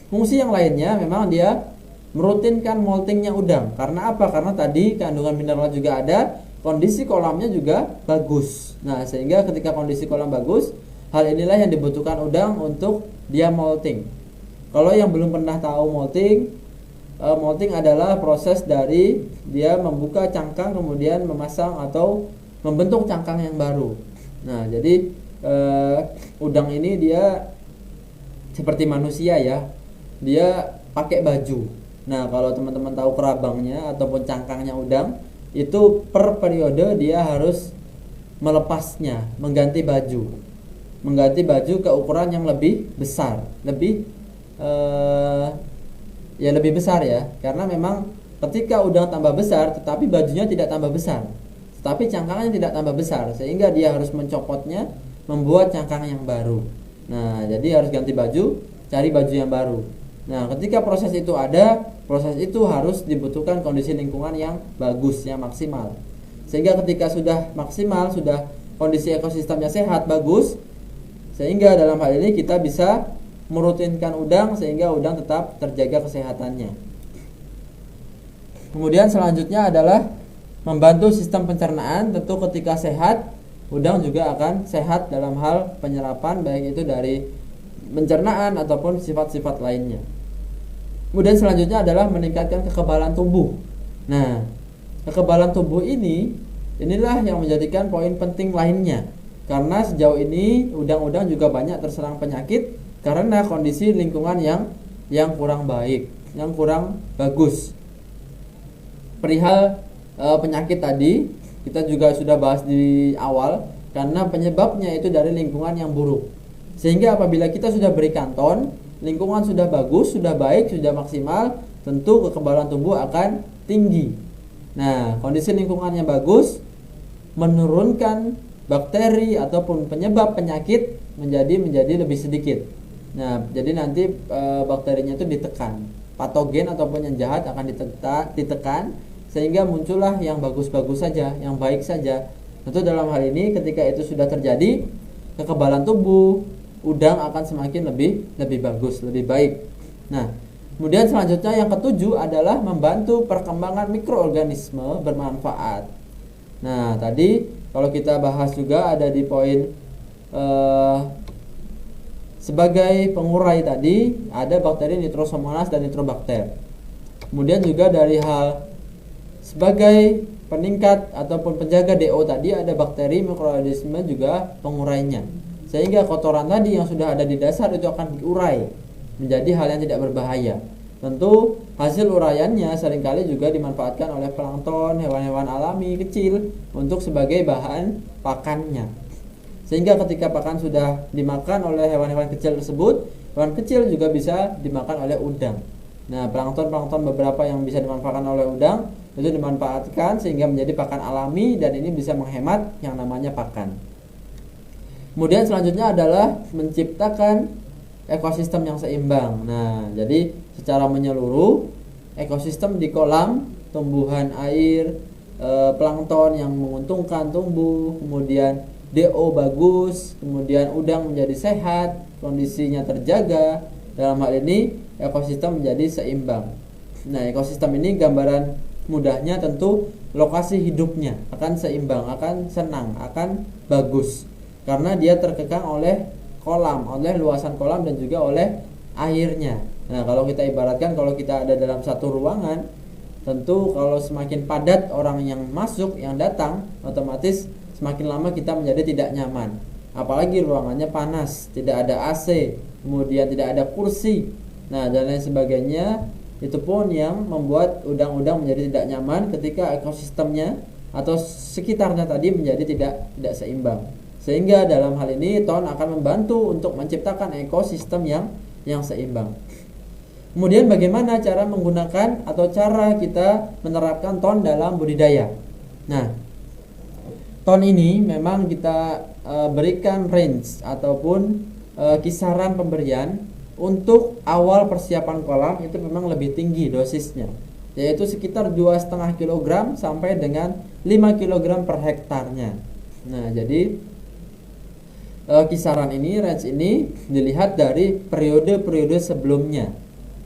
Fungsi yang lainnya memang dia merutinkan moltingnya udang. Karena apa? Karena tadi kandungan mineral juga ada, kondisi kolamnya juga bagus. Nah, sehingga ketika kondisi kolam bagus, hal inilah yang dibutuhkan udang untuk dia molting. Kalau yang belum pernah tahu molting, molting adalah proses dari dia membuka cangkang kemudian memasang atau membentuk cangkang yang baru. Nah, jadi udang ini dia seperti manusia ya, dia pakai baju. Nah, kalau teman-teman tahu kerabangnya ataupun cangkangnya udang, itu per periode dia harus melepasnya, mengganti baju ke ukuran yang lebih besar, lebih besar ya, karena memang ketika udang tambah besar tetapi bajunya tidak tambah besar, tetapi cangkangnya tidak tambah besar, sehingga dia harus mencopotnya, membuat cangkang yang baru. Nah, jadi harus ganti baju, cari baju yang baru. Nah, ketika proses itu ada, proses itu harus dibutuhkan kondisi lingkungan yang bagus, yang maksimal. Sehingga ketika sudah maksimal, sudah kondisi ekosistemnya sehat, bagus, sehingga dalam hal ini kita bisa merutinkan udang sehingga udang tetap terjaga kesehatannya. Kemudian selanjutnya adalah membantu sistem pencernaan. Tentu ketika sehat, udang juga akan sehat dalam hal penyerapan, baik itu dari pencernaan ataupun sifat-sifat lainnya. Kemudian selanjutnya adalah meningkatkan kekebalan tubuh. Nah, kekebalan tubuh inilah yang menjadikan poin penting lainnya. Karena sejauh ini udang-udang juga banyak terserang penyakit karena kondisi lingkungan yang kurang baik, yang kurang bagus. Perihal penyakit tadi kita juga sudah bahas di awal, karena penyebabnya itu dari lingkungan yang buruk. Sehingga apabila kita sudah berikan ton, lingkungan sudah bagus, sudah baik, sudah maksimal, tentu kekebalan tubuh akan tinggi. Nah, kondisi lingkungan yang bagus menurunkan bakteri ataupun penyebab penyakit menjadi lebih sedikit. Nah, jadi nanti bakterinya itu ditekan, patogen ataupun yang jahat akan ditekan, sehingga muncullah yang bagus-bagus saja, yang baik saja. Tentu dalam hal ini ketika itu sudah terjadi, kekebalan tubuh udang akan semakin lebih bagus, lebih baik. Nah, kemudian selanjutnya yang ketujuh adalah membantu perkembangan mikroorganisme bermanfaat. Nah, tadi kalau kita bahas juga ada di poin sebagai pengurai tadi ada bakteri Nitrosomonas dan Nitrobakter. Kemudian juga dari hal sebagai peningkat ataupun penjaga DO tadi ada bakteri mikroorganisme juga pengurainya. Sehingga kotoran tadi yang sudah ada di dasar itu akan diurai menjadi hal yang tidak berbahaya. Tentu hasil uraiannya seringkali juga dimanfaatkan oleh plankton, hewan-hewan alami kecil untuk sebagai bahan pakannya. Sehingga ketika pakan sudah dimakan oleh hewan-hewan kecil tersebut, hewan kecil juga bisa dimakan oleh udang. Nah, plankton beberapa yang bisa dimanfaatkan oleh udang itu dimanfaatkan sehingga menjadi pakan alami, dan ini bisa menghemat yang namanya pakan. Kemudian selanjutnya adalah menciptakan ekosistem yang seimbang. Nah, jadi secara menyeluruh ekosistem di kolam, tumbuhan air, plankton yang menguntungkan tumbuh, kemudian DO bagus, kemudian udang menjadi sehat, kondisinya terjaga. Dalam hal ini ekosistem menjadi seimbang. Nah, ekosistem ini gambaran mudahnya tentu lokasi hidupnya akan seimbang, akan senang, akan bagus, karena dia terkekang oleh kolam, oleh luasan kolam dan juga oleh airnya. Nah, kalau kita ibaratkan, kalau kita ada dalam satu ruangan, tentu kalau semakin padat orang yang masuk, yang datang, otomatis semakin lama kita menjadi tidak nyaman. Apalagi ruangannya panas, tidak ada AC, kemudian tidak ada kursi, nah dan lain sebagainya. Itu pun yang membuat udang-udang menjadi tidak nyaman ketika ekosistemnya atau sekitarnya tadi menjadi tidak seimbang. Sehingga dalam hal ini ton akan membantu untuk menciptakan ekosistem yang seimbang. Kemudian bagaimana cara menggunakan atau cara kita menerapkan ton dalam budidaya? Nah, ton ini memang kita berikan range ataupun kisaran pemberian untuk awal persiapan kolam itu memang lebih tinggi dosisnya, yaitu sekitar 2,5 kg sampai dengan 5 kg per hektarnya. Nah, jadi kisaran ini, range ini dilihat dari periode-periode sebelumnya.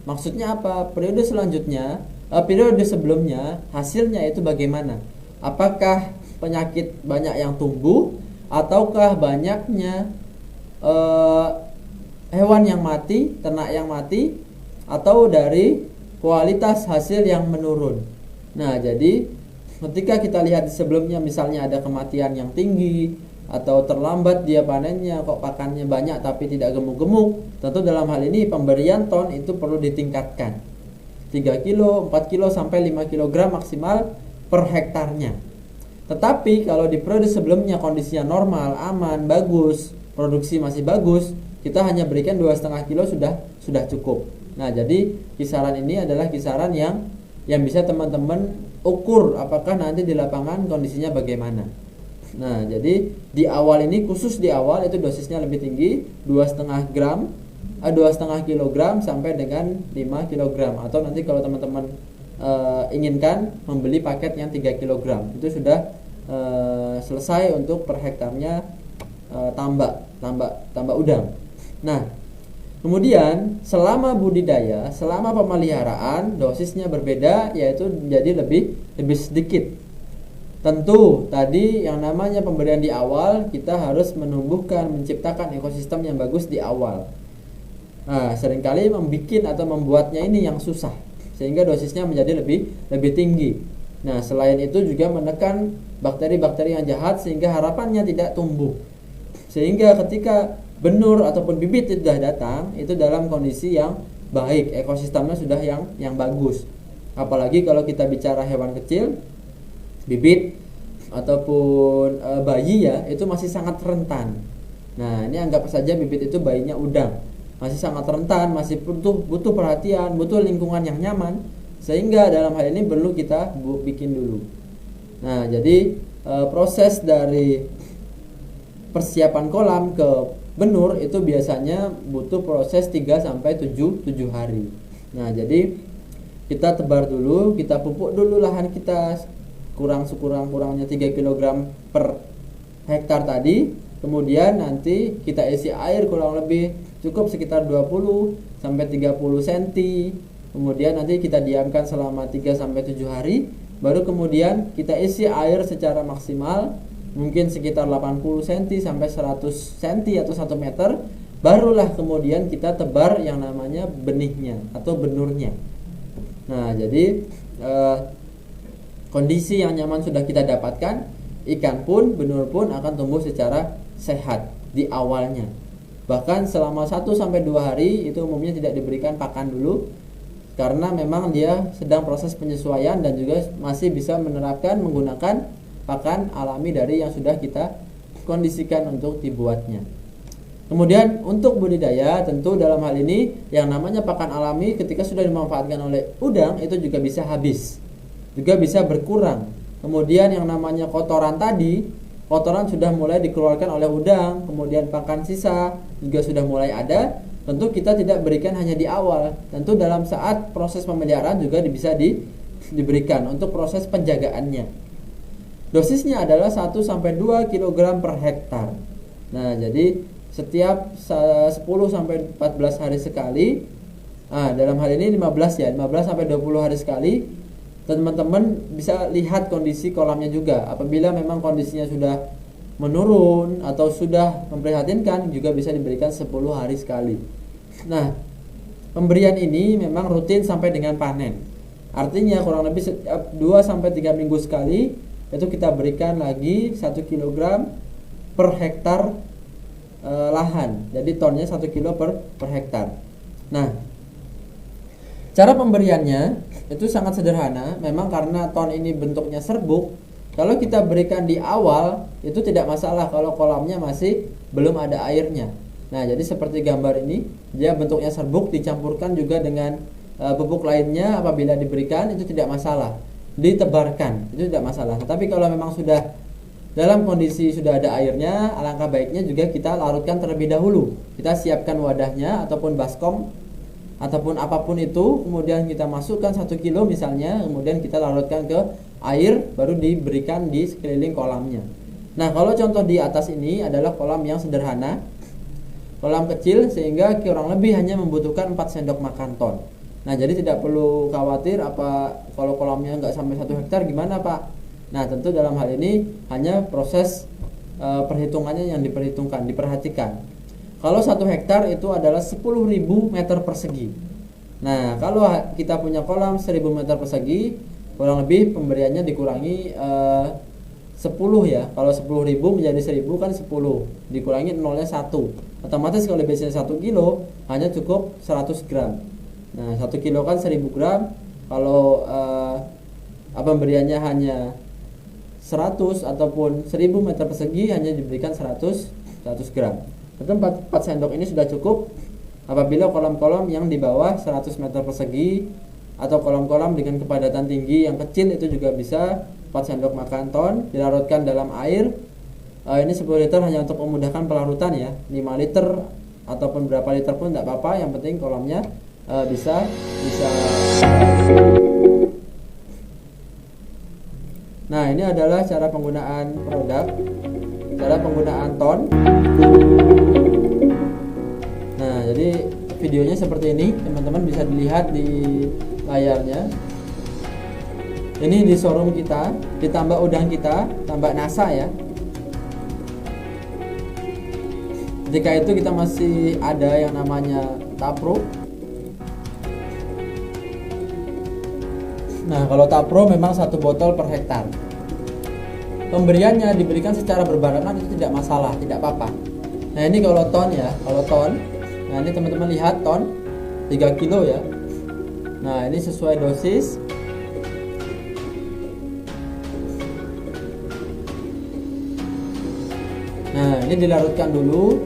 Maksudnya apa? Periode selanjutnya, periode sebelumnya hasilnya itu bagaimana? Apakah penyakit banyak yang tumbuh, ataukah banyaknya hewan yang mati, ternak yang mati, atau dari kualitas hasil yang menurun. Nah, jadi ketika kita lihat di sebelumnya misalnya ada kematian yang tinggi, atau terlambat dia panennya, kok pakannya banyak tapi tidak gemuk-gemuk, tentu dalam hal ini pemberian ton itu perlu ditingkatkan 3 kilo, 4 kilo sampai 5 kg maksimal per hektarnya. Tetapi kalau di periode sebelumnya kondisinya normal, aman, bagus, produksi masih bagus, kita hanya berikan 2,5 kilo sudah cukup. Nah, jadi kisaran ini adalah kisaran yang bisa teman-teman ukur apakah nanti di lapangan kondisinya bagaimana. Nah, jadi di awal ini, khusus di awal itu dosisnya lebih tinggi, 2,5 kg sampai dengan 5 kg, atau nanti kalau teman-teman inginkan membeli paket yang 3 kg, itu sudah selesai untuk per hektarnya tambak udang. Nah, kemudian selama budidaya, selama pemeliharaan dosisnya berbeda, yaitu menjadi lebih sedikit. Tentu tadi yang namanya pemberian di awal, kita harus menumbuhkan, menciptakan ekosistem yang bagus di awal. Nah, seringkali membuatnya ini yang susah, sehingga dosisnya menjadi lebih tinggi. Nah, selain itu juga menekan bakteri-bakteri yang jahat sehingga harapannya tidak tumbuh. Sehingga ketika benur ataupun bibit itu sudah datang, itu dalam kondisi yang baik, ekosistemnya sudah yang bagus. Apalagi kalau kita bicara hewan kecil, bibit ataupun bayi ya, itu masih sangat rentan. Nah, ini anggap saja bibit itu bayinya udang, masih sangat rentan, masih butuh perhatian, butuh lingkungan yang nyaman, sehingga dalam hal ini perlu kita bikin dulu. Nah, jadi proses dari persiapan kolam ke benur itu biasanya butuh proses 3 sampai 7 hari. Nah, jadi kita tebar dulu, kita pupuk dulu lahan kita sekurang-kurangnya 3 kg per hektar tadi. Kemudian nanti kita isi air kurang lebih cukup sekitar 20 sampai 30 cm. Kemudian nanti kita diamkan selama 3 sampai 7 hari, baru kemudian kita isi air secara maksimal, mungkin sekitar 80 cm sampai 100 cm atau 1 meter, barulah kemudian kita tebar yang namanya benihnya atau benurnya. Nah, jadi kondisi yang nyaman sudah kita dapatkan, ikan pun, benur pun akan tumbuh secara sehat di awalnya. Bahkan selama 1 sampai 2 hari itu umumnya tidak diberikan pakan dulu, karena memang dia sedang proses penyesuaian dan juga masih bisa menerapkan menggunakan pakan alami dari yang sudah kita kondisikan untuk dibuatnya. Kemudian untuk budidaya, tentu dalam hal ini yang namanya pakan alami ketika sudah dimanfaatkan oleh udang itu juga bisa habis, juga bisa berkurang. Kemudian yang namanya kotoran tadi, kotoran sudah mulai dikeluarkan oleh udang, kemudian pakan sisa juga sudah mulai ada. Tentu kita tidak berikan hanya di awal, tentu dalam saat proses pemeliharaan juga bisa diberikan untuk proses penjagaannya. Dosisnya adalah 1-2 kg per hektar. Nah, jadi setiap 10-14 hari sekali, dalam hal ini 15 ya, 15-20 hari sekali, teman-teman bisa lihat kondisi kolamnya juga. Apabila memang kondisinya sudah menurun atau sudah memprihatinkan, juga bisa diberikan 10 hari sekali. Nah, pemberian ini memang rutin sampai dengan panen. Artinya kurang lebih setiap 2-3 minggu sekali itu kita berikan lagi 1 kg per hektar lahan. Jadi tonnya 1 kilo per hektar. Nah, cara pemberiannya itu sangat sederhana. Memang karena ton ini bentuknya serbuk, kalau kita berikan di awal itu tidak masalah kalau kolamnya masih belum ada airnya. Nah, jadi seperti gambar ini, dia bentuknya serbuk dicampurkan juga dengan pupuk lainnya. Apabila diberikan itu tidak masalah, ditebarkan itu tidak masalah. Tetapi kalau memang sudah dalam kondisi sudah ada airnya, alangkah baiknya juga kita larutkan terlebih dahulu. Kita siapkan wadahnya ataupun baskom ataupun apapun itu, kemudian kita masukkan 1 kilo misalnya, kemudian kita larutkan ke air, baru diberikan di sekeliling kolamnya. Nah, kalau contoh di atas ini adalah kolam yang sederhana, kolam kecil, sehingga kurang lebih hanya membutuhkan 4 sendok makan ton. Nah, jadi tidak perlu khawatir apa kalau kolamnya nggak sampai 1 hektar gimana Pak. Nah, tentu dalam hal ini hanya proses perhitungannya yang diperhatikan. Kalau 1 hektar itu adalah 10.000 meter persegi. Nah, kalau kita punya kolam 1.000 meter persegi, kurang lebih pemberiannya dikurangi 10 ya. Kalau 10.000 menjadi 1.000 kan 10, dikurangi nolnya 1. Otomatis kalau biasanya 1 kilo hanya cukup 100 gram. Nah, 1 kilo kan 1.000 gram. Kalau pemberiannya hanya 100 ataupun 1.000 meter persegi, hanya diberikan 100 gram. Tentu 4 sendok ini sudah cukup apabila kolam-kolam yang di bawah 100 meter persegi atau kolam-kolam dengan kepadatan tinggi yang kecil itu juga bisa 4 sendok makan ton dilarutkan dalam air. Ini 10 liter hanya untuk memudahkan pelarutan ya. 5 liter ataupun berapa liter pun tidak apa-apa, yang penting kolamnya bisa. Nah, ini adalah cara penggunaan produk, cara penggunaan ton. Nah, jadi videonya seperti ini, teman-teman bisa dilihat di layarnya. Ini di showroom kita, ditambah udang kita, tambah NASA ya. Ketika itu kita masih ada yang namanya Tapro. Nah, kalau Tapro memang 1 botol per hektar. Pemberiannya diberikan secara berbarengan itu tidak masalah, tidak apa-apa. Nah, ini kalau ton ya, kalau ton. Nah, ini teman-teman lihat ton 3 kilo ya. Nah, ini sesuai dosis. Nah, ini dilarutkan dulu,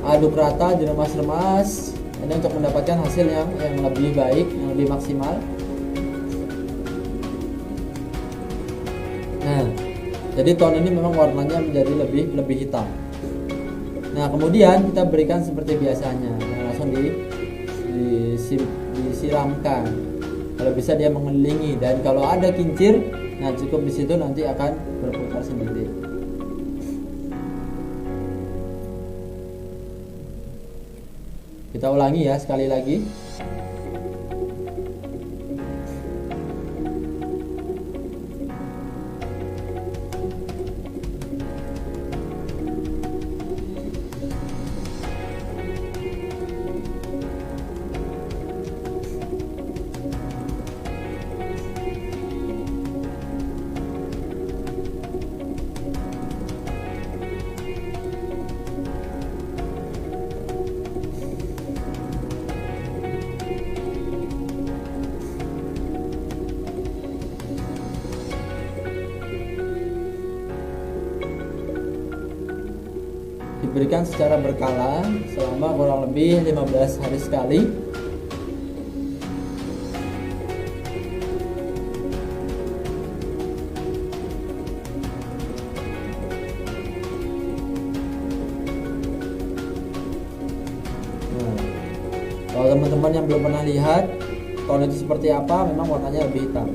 aduk rata, diremas-remas. Ini untuk mendapatkan hasil yang lebih baik, yang lebih maksimal. Nah, jadi ton ini memang warnanya menjadi lebih hitam. Nah, kemudian kita berikan seperti biasanya, langsung disiramkan. Kalau bisa dia mengelilingi, dan kalau ada kincir, nah cukup di situ nanti akan berputar sendiri. Kita ulangi ya sekali lagi. diberikan secara berkala selama kurang lebih 15 hari sekali. Nah, kalau teman-teman yang belum pernah lihat ton itu seperti apa, memang warnanya lebih hitam,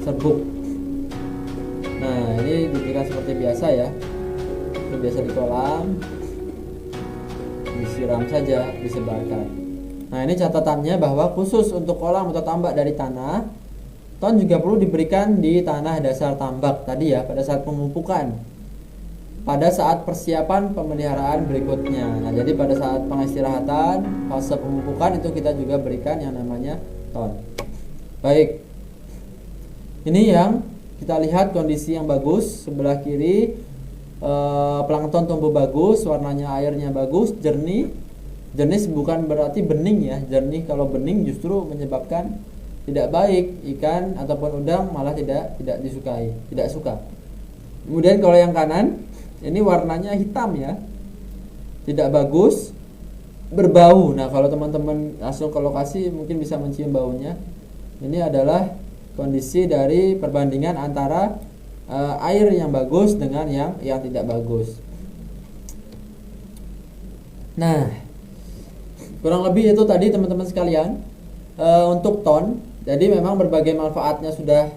serbuk. Nah, ini diberikan seperti biasa ya, seperti biasa di kolam, disiram saja, disebarkan. Nah, ini catatannya bahwa khusus untuk kolam atau tambak dari tanah, ton juga perlu diberikan di tanah dasar tambak tadi ya, pada saat pemupukan, pada saat persiapan pemeliharaan berikutnya. Nah, jadi pada saat pengistirahatan, fase pemupukan itu kita juga berikan yang namanya ton. Baik, ini yang kita lihat kondisi yang bagus. Sebelah kiri plankton tumbuh bagus, warnanya airnya bagus, jernih. Jernih bukan berarti bening ya, jernih kalau bening justru menyebabkan tidak baik, ikan ataupun udang malah tidak disukai, tidak suka. Kemudian kalau yang kanan ini warnanya hitam ya, tidak bagus, berbau. Nah, kalau teman-teman langsung ke lokasi mungkin bisa mencium baunya. Ini adalah kondisi dari perbandingan antara air yang bagus dengan yang tidak bagus. Nah, kurang lebih itu tadi teman-teman sekalian untuk ton. Jadi memang berbagai manfaatnya sudah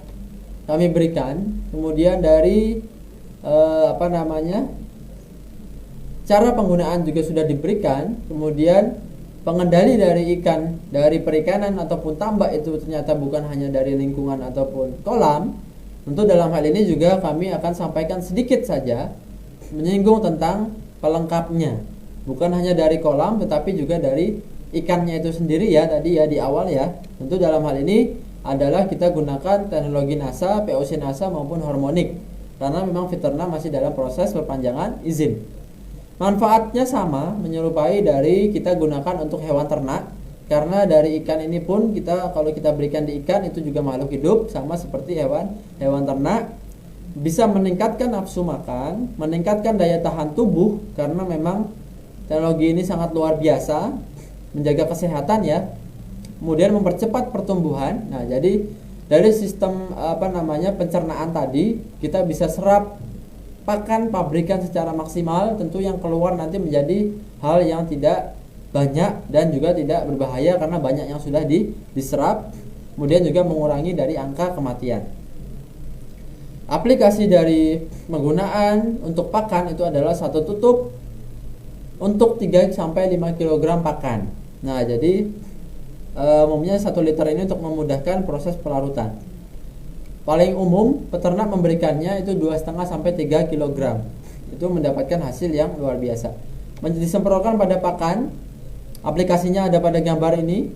kami berikan. Kemudian dari cara penggunaan juga sudah diberikan. Kemudian pengendali dari ikan, dari perikanan ataupun tambak itu ternyata bukan hanya dari lingkungan ataupun kolam. Tentu dalam hal ini juga kami akan sampaikan sedikit saja menyinggung tentang pelengkapnya. Bukan hanya dari kolam tetapi juga dari ikannya itu sendiri ya, tadi ya di awal ya. Tentu dalam hal ini adalah kita gunakan teknologi NASA, POC NASA maupun hormonik, karena memang Fiterna masih dalam proses perpanjangan izin. Manfaatnya sama, menyerupai dari kita gunakan untuk hewan ternak, karena dari ikan ini pun kalau kita berikan di ikan itu juga makhluk hidup, sama seperti hewan ternak, bisa meningkatkan nafsu makan, meningkatkan daya tahan tubuh, karena memang teknologi ini sangat luar biasa, menjaga kesehatan ya, kemudian mempercepat pertumbuhan. Nah, jadi dari sistem pencernaan tadi kita bisa serap pakan pabrikan secara maksimal. Tentu yang keluar nanti menjadi hal yang tidak banyak dan juga tidak berbahaya karena banyak yang sudah diserap, kemudian juga mengurangi dari angka kematian. Aplikasi dari penggunaan untuk pakan itu adalah satu tutup untuk 3-5 kg pakan. Nah, jadi umumnya 1 liter ini untuk memudahkan proses pelarutan. Paling umum peternak memberikannya itu 2,5-3 kg. Itu mendapatkan hasil yang luar biasa. Disemprotkan pada pakan. Aplikasinya ada pada gambar ini.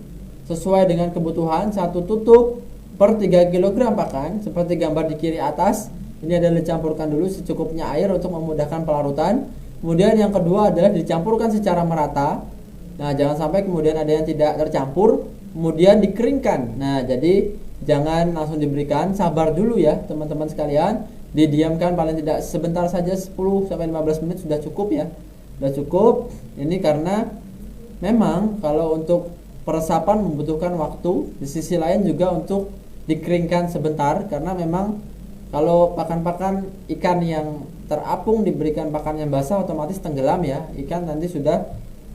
Sesuai dengan kebutuhan, 1 tutup per 3 kg pakan, seperti gambar di kiri atas. Ini adalah dicampurkan dulu secukupnya air untuk memudahkan pelarutan. Kemudian yang kedua adalah dicampurkan secara merata. Nah, jangan sampai kemudian ada yang tidak tercampur, kemudian dikeringkan. Nah, jadi jangan langsung diberikan, sabar dulu ya teman-teman sekalian. Didiamkan paling tidak sebentar saja, 10-15 menit sudah cukup ya. Sudah cukup. Ini karena memang kalau untuk peresapan membutuhkan waktu. Di sisi lain juga untuk dikeringkan sebentar, karena memang kalau pakan-pakan ikan yang terapung diberikan pakan yang basah otomatis tenggelam ya. Ikan nanti sudah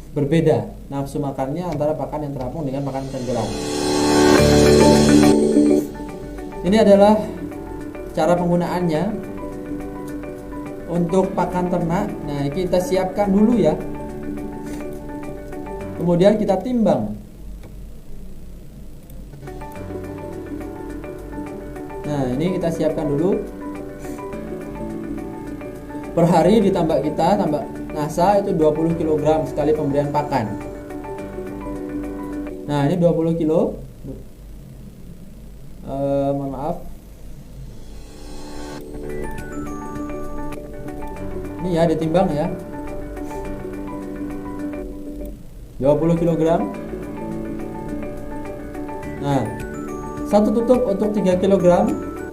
berbeda nafsu makannya antara pakan yang terapung dengan pakan tenggelam. Ini adalah cara penggunaannya untuk pakan ternak. Nah, kita siapkan dulu ya. Kemudian kita timbang. Nah, ini kita siapkan dulu. Per hari di tambak kita, tambak NASA itu 20 kg sekali pemberian pakan. Nah, ini 20 kilo. Mohon maaf. Ini ya ditimbang ya. 20 kg. Nah, satu tutup untuk 3 kg.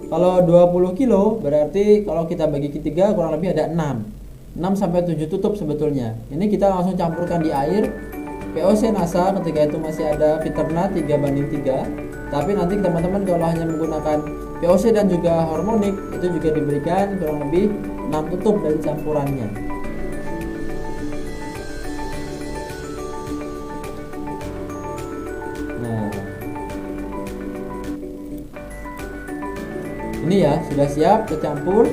Kalau 20 kilo berarti kalau kita bagi 3 kurang lebih ada 6. 6 sampai 7 tutup sebetulnya. Ini kita langsung campurkan di air. VOC NASA ketika itu masih ada Viterna 3:3. Tapi nanti teman-teman kalau hanya menggunakan VOC dan juga harmonik, itu juga diberikan kurang lebih 6 tutup dari campurannya. Nah, ini ya sudah siap tercampur.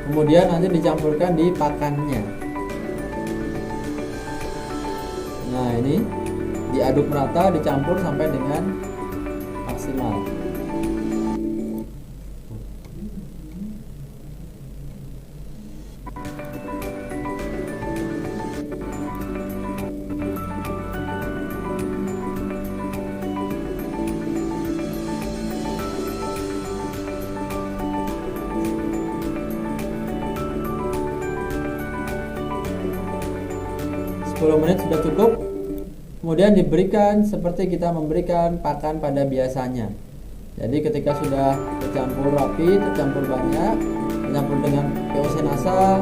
Kemudian nanti dicampurkan di pakannya. Nah, ini diaduk merata, dicampur sampai dengan maksimal. Menit sudah cukup. Kemudian diberikan seperti kita memberikan pakan pada biasanya. Jadi ketika sudah tercampur rapi, tercampur banyak, tercampur dengan VOC NASA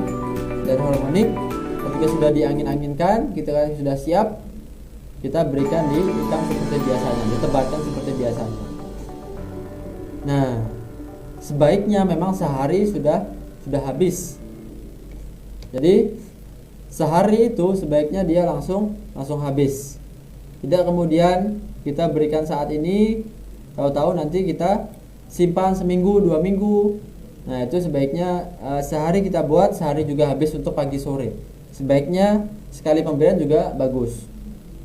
dan harmonik, ketika sudah diangin-anginkan, kita sudah siap, kita berikan di ikan seperti biasanya, ditebarkan seperti biasanya. Nah, sebaiknya memang sehari sudah habis. Jadi sehari itu sebaiknya dia langsung habis. Tidak kemudian kita berikan saat ini, tahu-tahu nanti kita simpan seminggu, 2 minggu. Nah, itu sebaiknya sehari kita buat, sehari juga habis untuk pagi sore. Sebaiknya sekali pemberian juga bagus.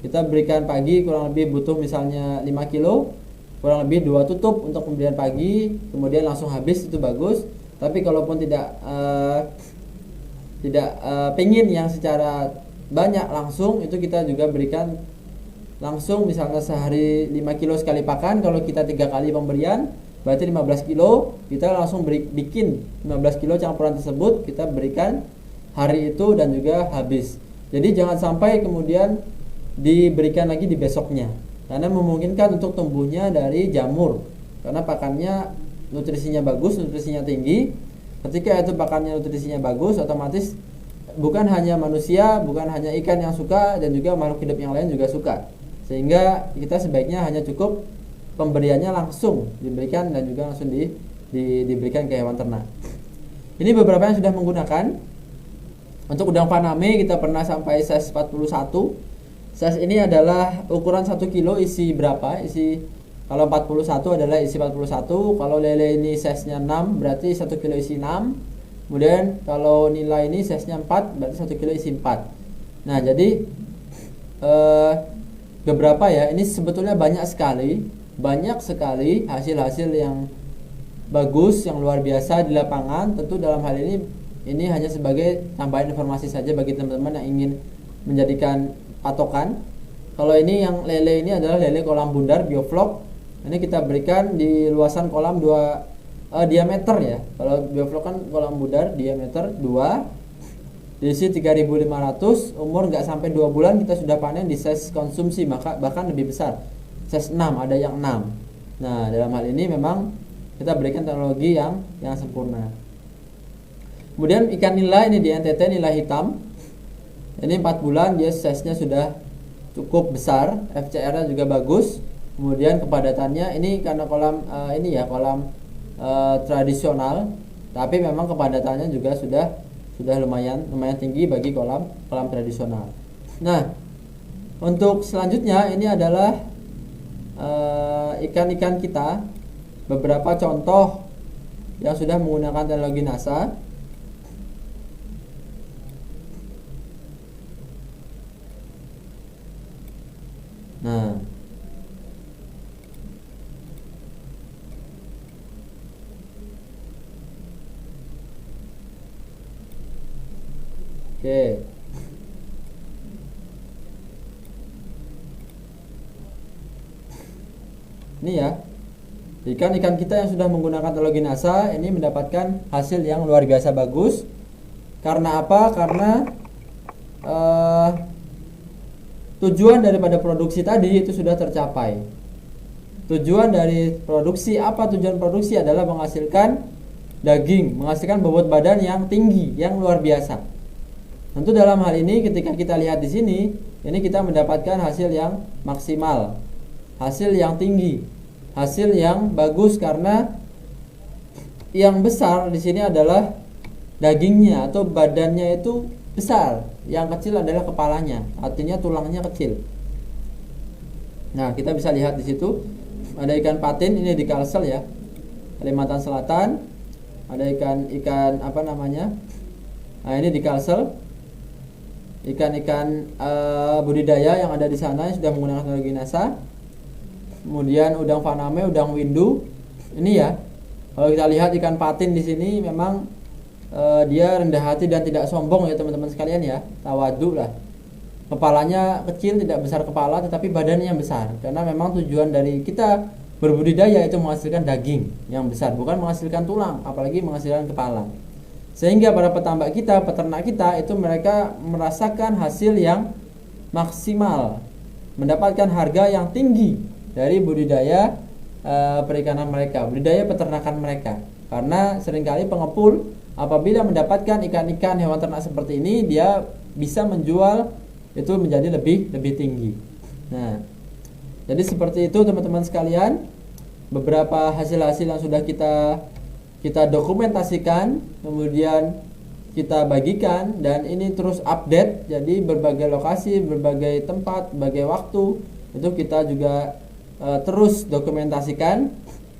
Kita berikan pagi kurang lebih butuh misalnya 5 kilo, kurang lebih 2 tutup untuk pemberian pagi, kemudian langsung habis, itu bagus. Tapi kalaupun tidak pengen yang secara banyak langsung, itu kita juga berikan langsung misalnya sehari 5 kilo sekali pakan. Kalau kita 3 kali pemberian berarti 15 kilo, kita langsung bikin 15 kilo campuran tersebut, kita berikan hari itu dan juga habis. Jadi jangan sampai kemudian diberikan lagi di besoknya, karena memungkinkan untuk tumbuhnya dari jamur, karena pakannya nutrisinya bagus, nutrisinya tinggi. Ketika itu pakannya nutrisinya bagus, otomatis bukan hanya manusia, bukan hanya ikan yang suka, dan juga makhluk hidup yang lain juga suka. Sehingga kita sebaiknya hanya cukup pemberiannya langsung diberikan dan juga langsung diberikan ke hewan ternak. Ini beberapa yang sudah menggunakan. Untuk udang Paname kita pernah sampai size 41. Size ini adalah ukuran 1 kilo isi berapa? Kalau 41 adalah isi 41. Kalau lele ini size-nya 6, berarti 1 kilo isi 6. Kemudian kalau nila ini size-nya 4, berarti 1 kilo isi 4. Nah, jadi beberapa ya, ini sebetulnya banyak sekali hasil-hasil yang bagus, yang luar biasa di lapangan. Tentu dalam hal ini hanya sebagai tambahan informasi saja bagi teman-teman yang ingin menjadikan patokan. Kalau ini yang lele ini adalah lele kolam bundar bioflok. Ini kita berikan di luasan kolam 2 diameter ya. Kalau bioflok kan kolam bundar diameter 2, diisi 3.500, umur nggak sampai 2 bulan kita sudah panen di size konsumsi, bahkan lebih besar, size 6, ada yang 6. Nah, dalam hal ini memang kita berikan teknologi yang sempurna. Kemudian ikan nila ini di NTT, nila hitam. Ini 4 bulan, dia size-nya sudah cukup besar, FCR-nya juga bagus. Kemudian kepadatannya ini karena kolam kolam tradisional, tapi memang kepadatannya juga sudah lumayan tinggi bagi kolam tradisional. Nah, untuk selanjutnya ini adalah ikan-ikan kita, beberapa contoh yang sudah menggunakan teknologi NASA. Nah, oke. Ini ya, ikan-ikan kita yang sudah menggunakan teknologi NASA ini mendapatkan hasil yang luar biasa bagus. Karena apa? Karena tujuan daripada produksi tadi itu sudah tercapai. Tujuan dari produksi apa? Tujuan produksi adalah menghasilkan daging, menghasilkan bobot badan yang tinggi, yang luar biasa. Tentu dalam hal ini ketika kita lihat di sini, ini kita mendapatkan hasil yang maksimal, hasil yang tinggi, hasil yang bagus, karena yang besar di sini adalah dagingnya atau badannya itu besar, yang kecil adalah kepalanya, artinya tulangnya kecil. Nah, kita bisa lihat di situ ada ikan patin, ini di Kalsel ya, Kalimantan Selatan. Ada ikan apa namanya? Nah, ini di Kalsel. Ikan-ikan budidaya yang ada di sana yang sudah menggunakan teknologi NASA. Kemudian udang faname, udang windu. Ini ya. Kalau kita lihat ikan patin di sini memang dia rendah hati dan tidak sombong ya teman-teman sekalian ya. Tawadu lah. Kepalanya kecil, tidak besar kepala, tetapi badannya yang besar. Karena memang tujuan dari kita berbudidaya itu menghasilkan daging yang besar, bukan menghasilkan tulang, apalagi menghasilkan kepala. Sehingga para petambak kita, peternak kita itu mereka merasakan hasil yang maksimal, mendapatkan harga yang tinggi dari budidaya perikanan mereka, budidaya peternakan mereka. Karena seringkali pengepul apabila mendapatkan ikan-ikan hewan ternak seperti ini, dia bisa menjual itu menjadi lebih tinggi. Nah, jadi seperti itu teman-teman sekalian, beberapa hasil-hasil yang sudah kita dokumentasikan, kemudian kita bagikan, dan ini terus update. Jadi berbagai lokasi, berbagai tempat, berbagai waktu itu kita juga terus dokumentasikan.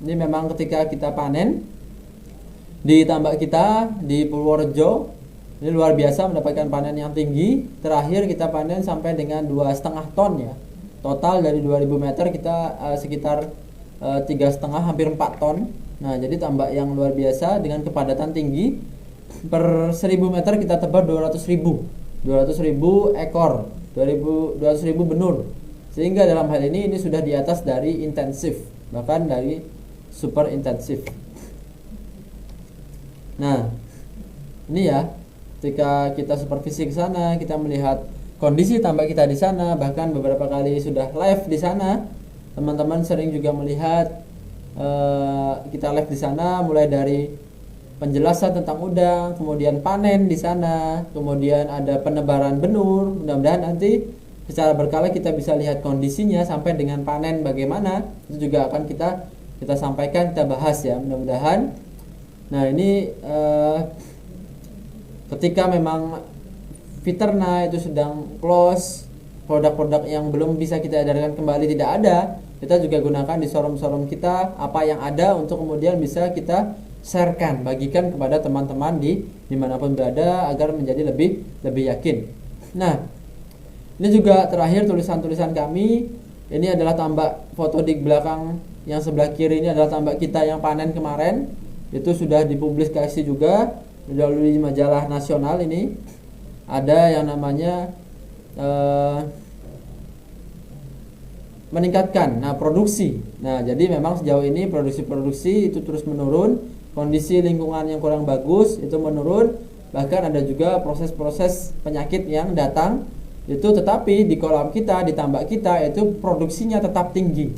Ini memang ketika kita panen di tambak kita di Purworejo, ini luar biasa mendapatkan panen yang tinggi. Terakhir kita panen sampai dengan 2,5 ton ya. Total dari 2000 meter kita sekitar 3,5 hampir 4 ton. Nah, jadi tambak yang luar biasa dengan kepadatan tinggi. Per 1000 meter kita tebar 200.000 ekor, 200.000 benur. Sehingga dalam hal ini sudah di atas dari intensif, bahkan dari super intensif. Nah, ini ya, ketika kita supervisi ke sana, kita melihat kondisi tambak kita di sana, bahkan beberapa kali sudah live di sana. Teman-teman sering juga melihat kita live di sana, mulai dari penjelasan tentang udang, kemudian panen di sana, kemudian ada penebaran benur. Mudah-mudahan nanti secara berkala kita bisa lihat kondisinya sampai dengan panen bagaimana. Itu juga akan kita sampaikan, kita bahas ya, mudah-mudahan. Nah, ini ketika memang Viterna itu sedang close, produk-produk yang belum bisa kita edarkan kembali tidak ada, kita juga gunakan di showroom-showroom kita apa yang ada untuk kemudian bisa kita sharekan, bagikan kepada teman-teman dimanapun berada agar menjadi lebih yakin. Nah, ini juga terakhir tulisan-tulisan kami. Ini adalah tambak foto di belakang yang sebelah kiri, ini adalah tambak kita yang panen kemarin. Itu sudah dipublikasi juga melalui majalah nasional. Ini ada yang namanya meningkatkan produksi. Nah, jadi memang sejauh ini produksi itu terus menurun, kondisi lingkungan yang kurang bagus itu menurun, bahkan ada juga proses-proses penyakit yang datang itu, tetapi di kolam kita, di tambak kita itu produksinya tetap tinggi.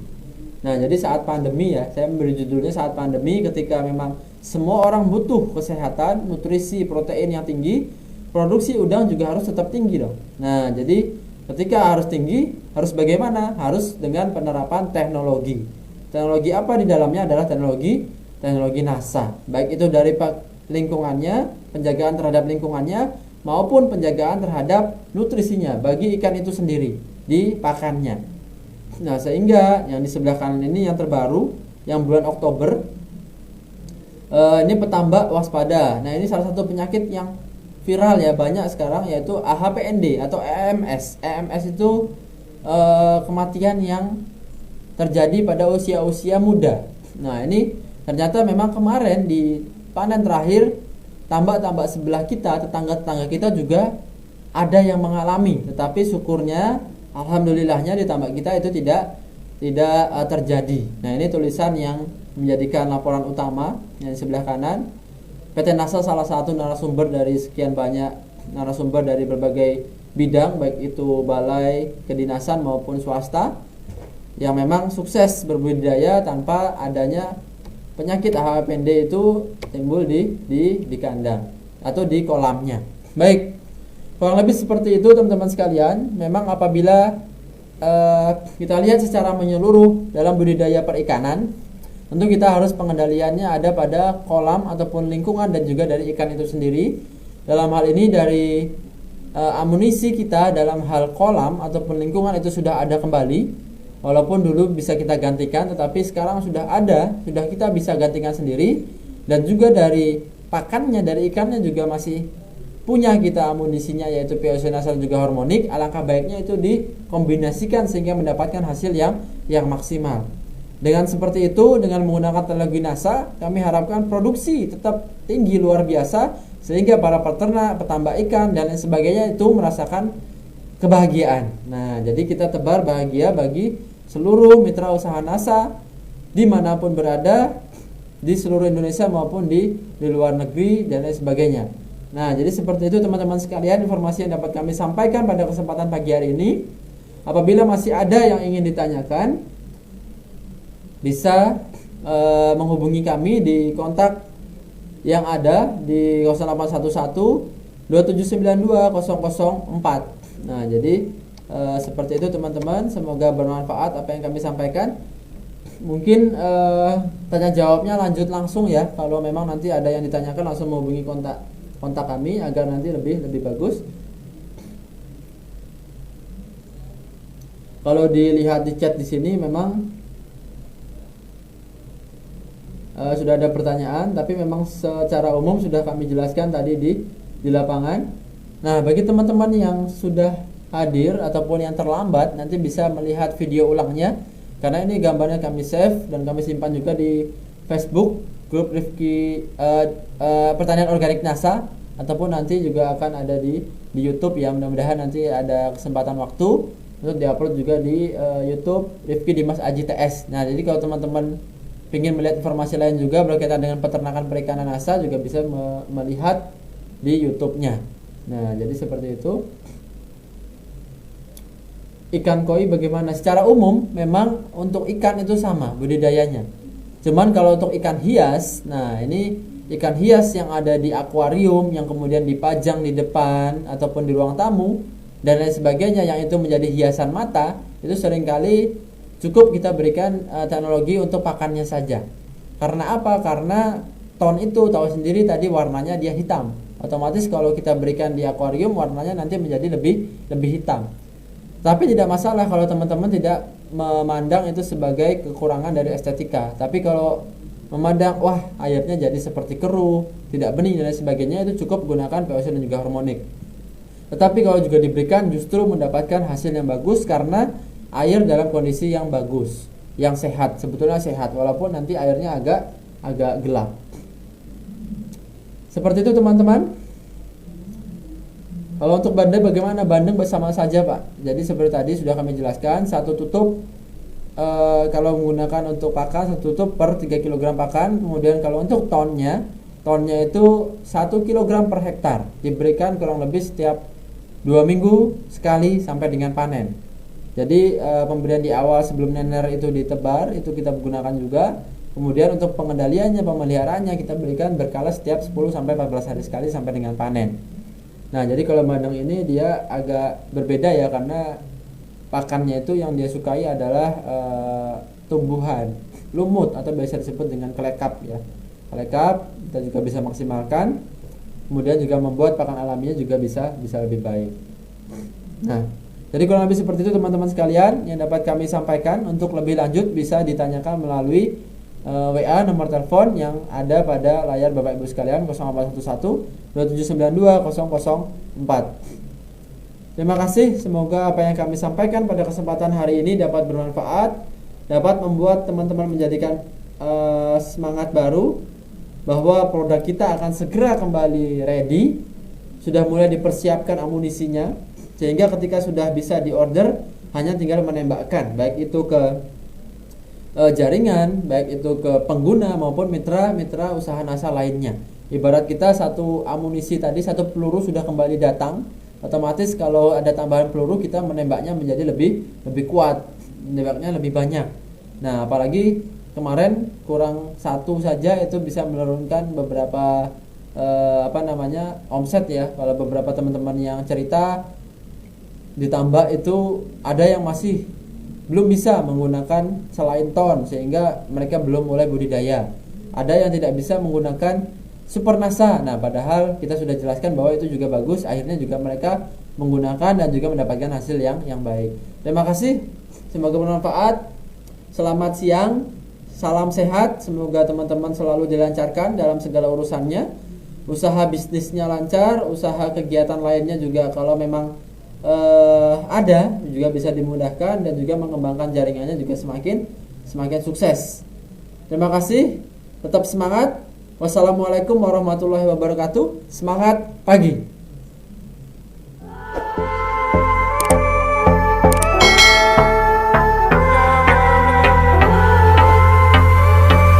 Nah, jadi saat pandemi ya, saya memberi judulnya saat pandemi, ketika memang semua orang butuh kesehatan, nutrisi, protein yang tinggi, produksi udang juga harus tetap tinggi dong. Nah, jadi ketika harus tinggi, harus bagaimana? Harus dengan penerapan teknologi. Teknologi apa di dalamnya adalah teknologi NASA. Baik itu dari lingkungannya, penjagaan terhadap lingkungannya, maupun penjagaan terhadap nutrisinya bagi ikan itu sendiri di pakannya. Nah, sehingga yang di sebelah kanan ini yang terbaru, yang bulan Oktober, ini petambak waspada. Nah, ini salah satu penyakit yang viral ya, banyak sekarang, yaitu AHPND atau EMS. EMS itu kematian yang terjadi pada usia muda. Nah, ini ternyata memang kemarin di panen terakhir, tambak-tambak sebelah kita, tetangga-tetangga kita juga ada yang mengalami, tetapi syukurnya, alhamdulillahnya di tambak kita itu tidak terjadi. Nah, ini tulisan yang menjadikan laporan utama yang di sebelah kanan. PT NASA salah satu narasumber dari sekian banyak narasumber dari berbagai bidang, baik itu balai kedinasan maupun swasta, yang memang sukses berbudidaya tanpa adanya penyakit HPND itu timbul di kandang atau di kolamnya. Baik, kurang lebih seperti itu teman-teman sekalian. Memang apabila kita lihat secara menyeluruh dalam budidaya perikanan, tentu kita harus pengendaliannya ada pada kolam ataupun lingkungan dan juga dari ikan itu sendiri. Dalam hal ini dari amunisi kita dalam hal kolam ataupun lingkungan itu sudah ada kembali. Walaupun dulu bisa kita gantikan, tetapi sekarang sudah ada, sudah kita bisa gantikan sendiri. Dan juga dari pakannya, dari ikannya juga masih punya kita amunisinya, yaitu POC nasal juga hormonik. Alangkah baiknya itu dikombinasikan sehingga mendapatkan hasil yang maksimal. Dengan seperti itu, dengan menggunakan teknologi NASA, kami harapkan produksi tetap tinggi luar biasa sehingga para peternak, petambak ikan dan lain sebagainya itu merasakan kebahagiaan. Nah, jadi kita tebar bahagia bagi seluruh mitra usaha NASA dimanapun berada di seluruh Indonesia maupun di luar negeri dan lain sebagainya. Nah, jadi seperti itu teman-teman sekalian informasi yang dapat kami sampaikan pada kesempatan pagi hari ini. Apabila masih ada yang ingin ditanyakan, bisa menghubungi kami di kontak yang ada di 0811 2792 004. Nah, jadi seperti itu teman-teman. Semoga bermanfaat apa yang kami sampaikan. Mungkin tanya jawabnya lanjut langsung ya. Kalau memang nanti ada yang ditanyakan langsung menghubungi kontak kami agar nanti lebih bagus. Kalau dilihat di chat di sini memang sudah ada pertanyaan, tapi memang secara umum sudah kami jelaskan tadi di lapangan. Nah, bagi teman-teman yang sudah hadir ataupun yang terlambat, nanti bisa melihat video ulangnya karena ini gambarnya kami save dan kami simpan juga di Facebook grup Rifki Pertanian Organik NASA, ataupun nanti juga akan ada di YouTube ya. Mudah-mudahan nanti ada kesempatan waktu untuk diupload juga di YouTube Rifki Dimas Aji TS. Nah, jadi kalau teman-teman ingin melihat informasi lain juga berkaitan dengan peternakan perikanan NASA juga bisa melihat di YouTube-nya. Nah, jadi seperti itu. Ikan koi bagaimana? Secara umum memang untuk ikan itu sama budidayanya. Cuman kalau untuk ikan hias, nah ini ikan hias yang ada di akuarium yang kemudian dipajang di depan ataupun di ruang tamu dan lain sebagainya yang itu menjadi hiasan mata, itu seringkali cukup kita berikan teknologi untuk pakannya saja. Karena apa? Karena ton itu tahu sendiri tadi warnanya dia hitam. Otomatis kalau kita berikan di akuarium warnanya nanti menjadi lebih hitam. Tapi tidak masalah kalau teman-teman tidak memandang itu sebagai kekurangan dari estetika. Tapi kalau memandang wah airnya jadi seperti keruh, tidak bening dan lain sebagainya, itu cukup gunakan POC dan juga hormonik. Tetapi kalau juga diberikan justru mendapatkan hasil yang bagus karena air dalam kondisi yang bagus, yang sehat, sebetulnya sehat walaupun nanti airnya agak gelap. Seperti itu teman-teman. Kalau untuk bandeng bagaimana? Bandeng bersama saja Pak. Jadi seperti tadi sudah kami jelaskan, satu tutup kalau menggunakan untuk pakan satu tutup per 3 kg pakan. Kemudian kalau untuk tonnya itu 1 kg per hektar. Diberikan kurang lebih setiap 2 minggu sekali sampai dengan panen. Jadi pemberian di awal sebelum nener itu ditebar itu kita gunakan juga. Kemudian untuk pengendaliannya, pemeliharaannya kita berikan berkala setiap 10 sampai 14 hari sekali sampai dengan panen. Nah, jadi kalau bandeng ini dia agak berbeda ya karena pakannya itu yang dia sukai adalah tumbuhan lumut atau biasa disebut dengan kelekap ya. Kelekap kita juga bisa maksimalkan. Kemudian juga membuat pakan alaminya juga bisa lebih baik. Nah, jadi kurang lebih seperti itu teman-teman sekalian yang dapat kami sampaikan. Untuk lebih lanjut bisa ditanyakan melalui WA nomor telepon yang ada pada layar Bapak Ibu sekalian 0811 2792 004. Terima kasih, semoga apa yang kami sampaikan pada kesempatan hari ini dapat bermanfaat, dapat membuat teman-teman menjadikan semangat baru bahwa produk kita akan segera kembali ready, sudah mulai dipersiapkan amunisinya sehingga ketika sudah bisa diorder hanya tinggal menembakkan, baik itu ke jaringan, baik itu ke pengguna maupun mitra usaha NASA lainnya. Ibarat kita satu amunisi tadi, satu peluru sudah kembali datang, otomatis kalau ada tambahan peluru kita menembaknya menjadi lebih kuat, menembaknya lebih banyak. Nah, apalagi kemarin kurang satu saja itu bisa menurunkan beberapa omset ya. Kalau beberapa teman-teman yang cerita ditambah itu ada yang masih belum bisa menggunakan selain ton sehingga mereka belum mulai budidaya. Ada yang tidak bisa menggunakan super nasa. Nah, padahal kita sudah jelaskan bahwa itu juga bagus. Akhirnya juga mereka menggunakan dan juga mendapatkan hasil yang baik. Terima kasih. Semoga bermanfaat. Selamat siang. Salam sehat. Semoga teman-teman selalu dilancarkan dalam segala urusannya. Usaha bisnisnya lancar, usaha kegiatan lainnya juga kalau memang ada juga bisa dimudahkan dan juga mengembangkan jaringannya juga semakin sukses. Terima kasih. Tetap semangat. Wassalamualaikum warahmatullahi wabarakatuh. Semangat pagi.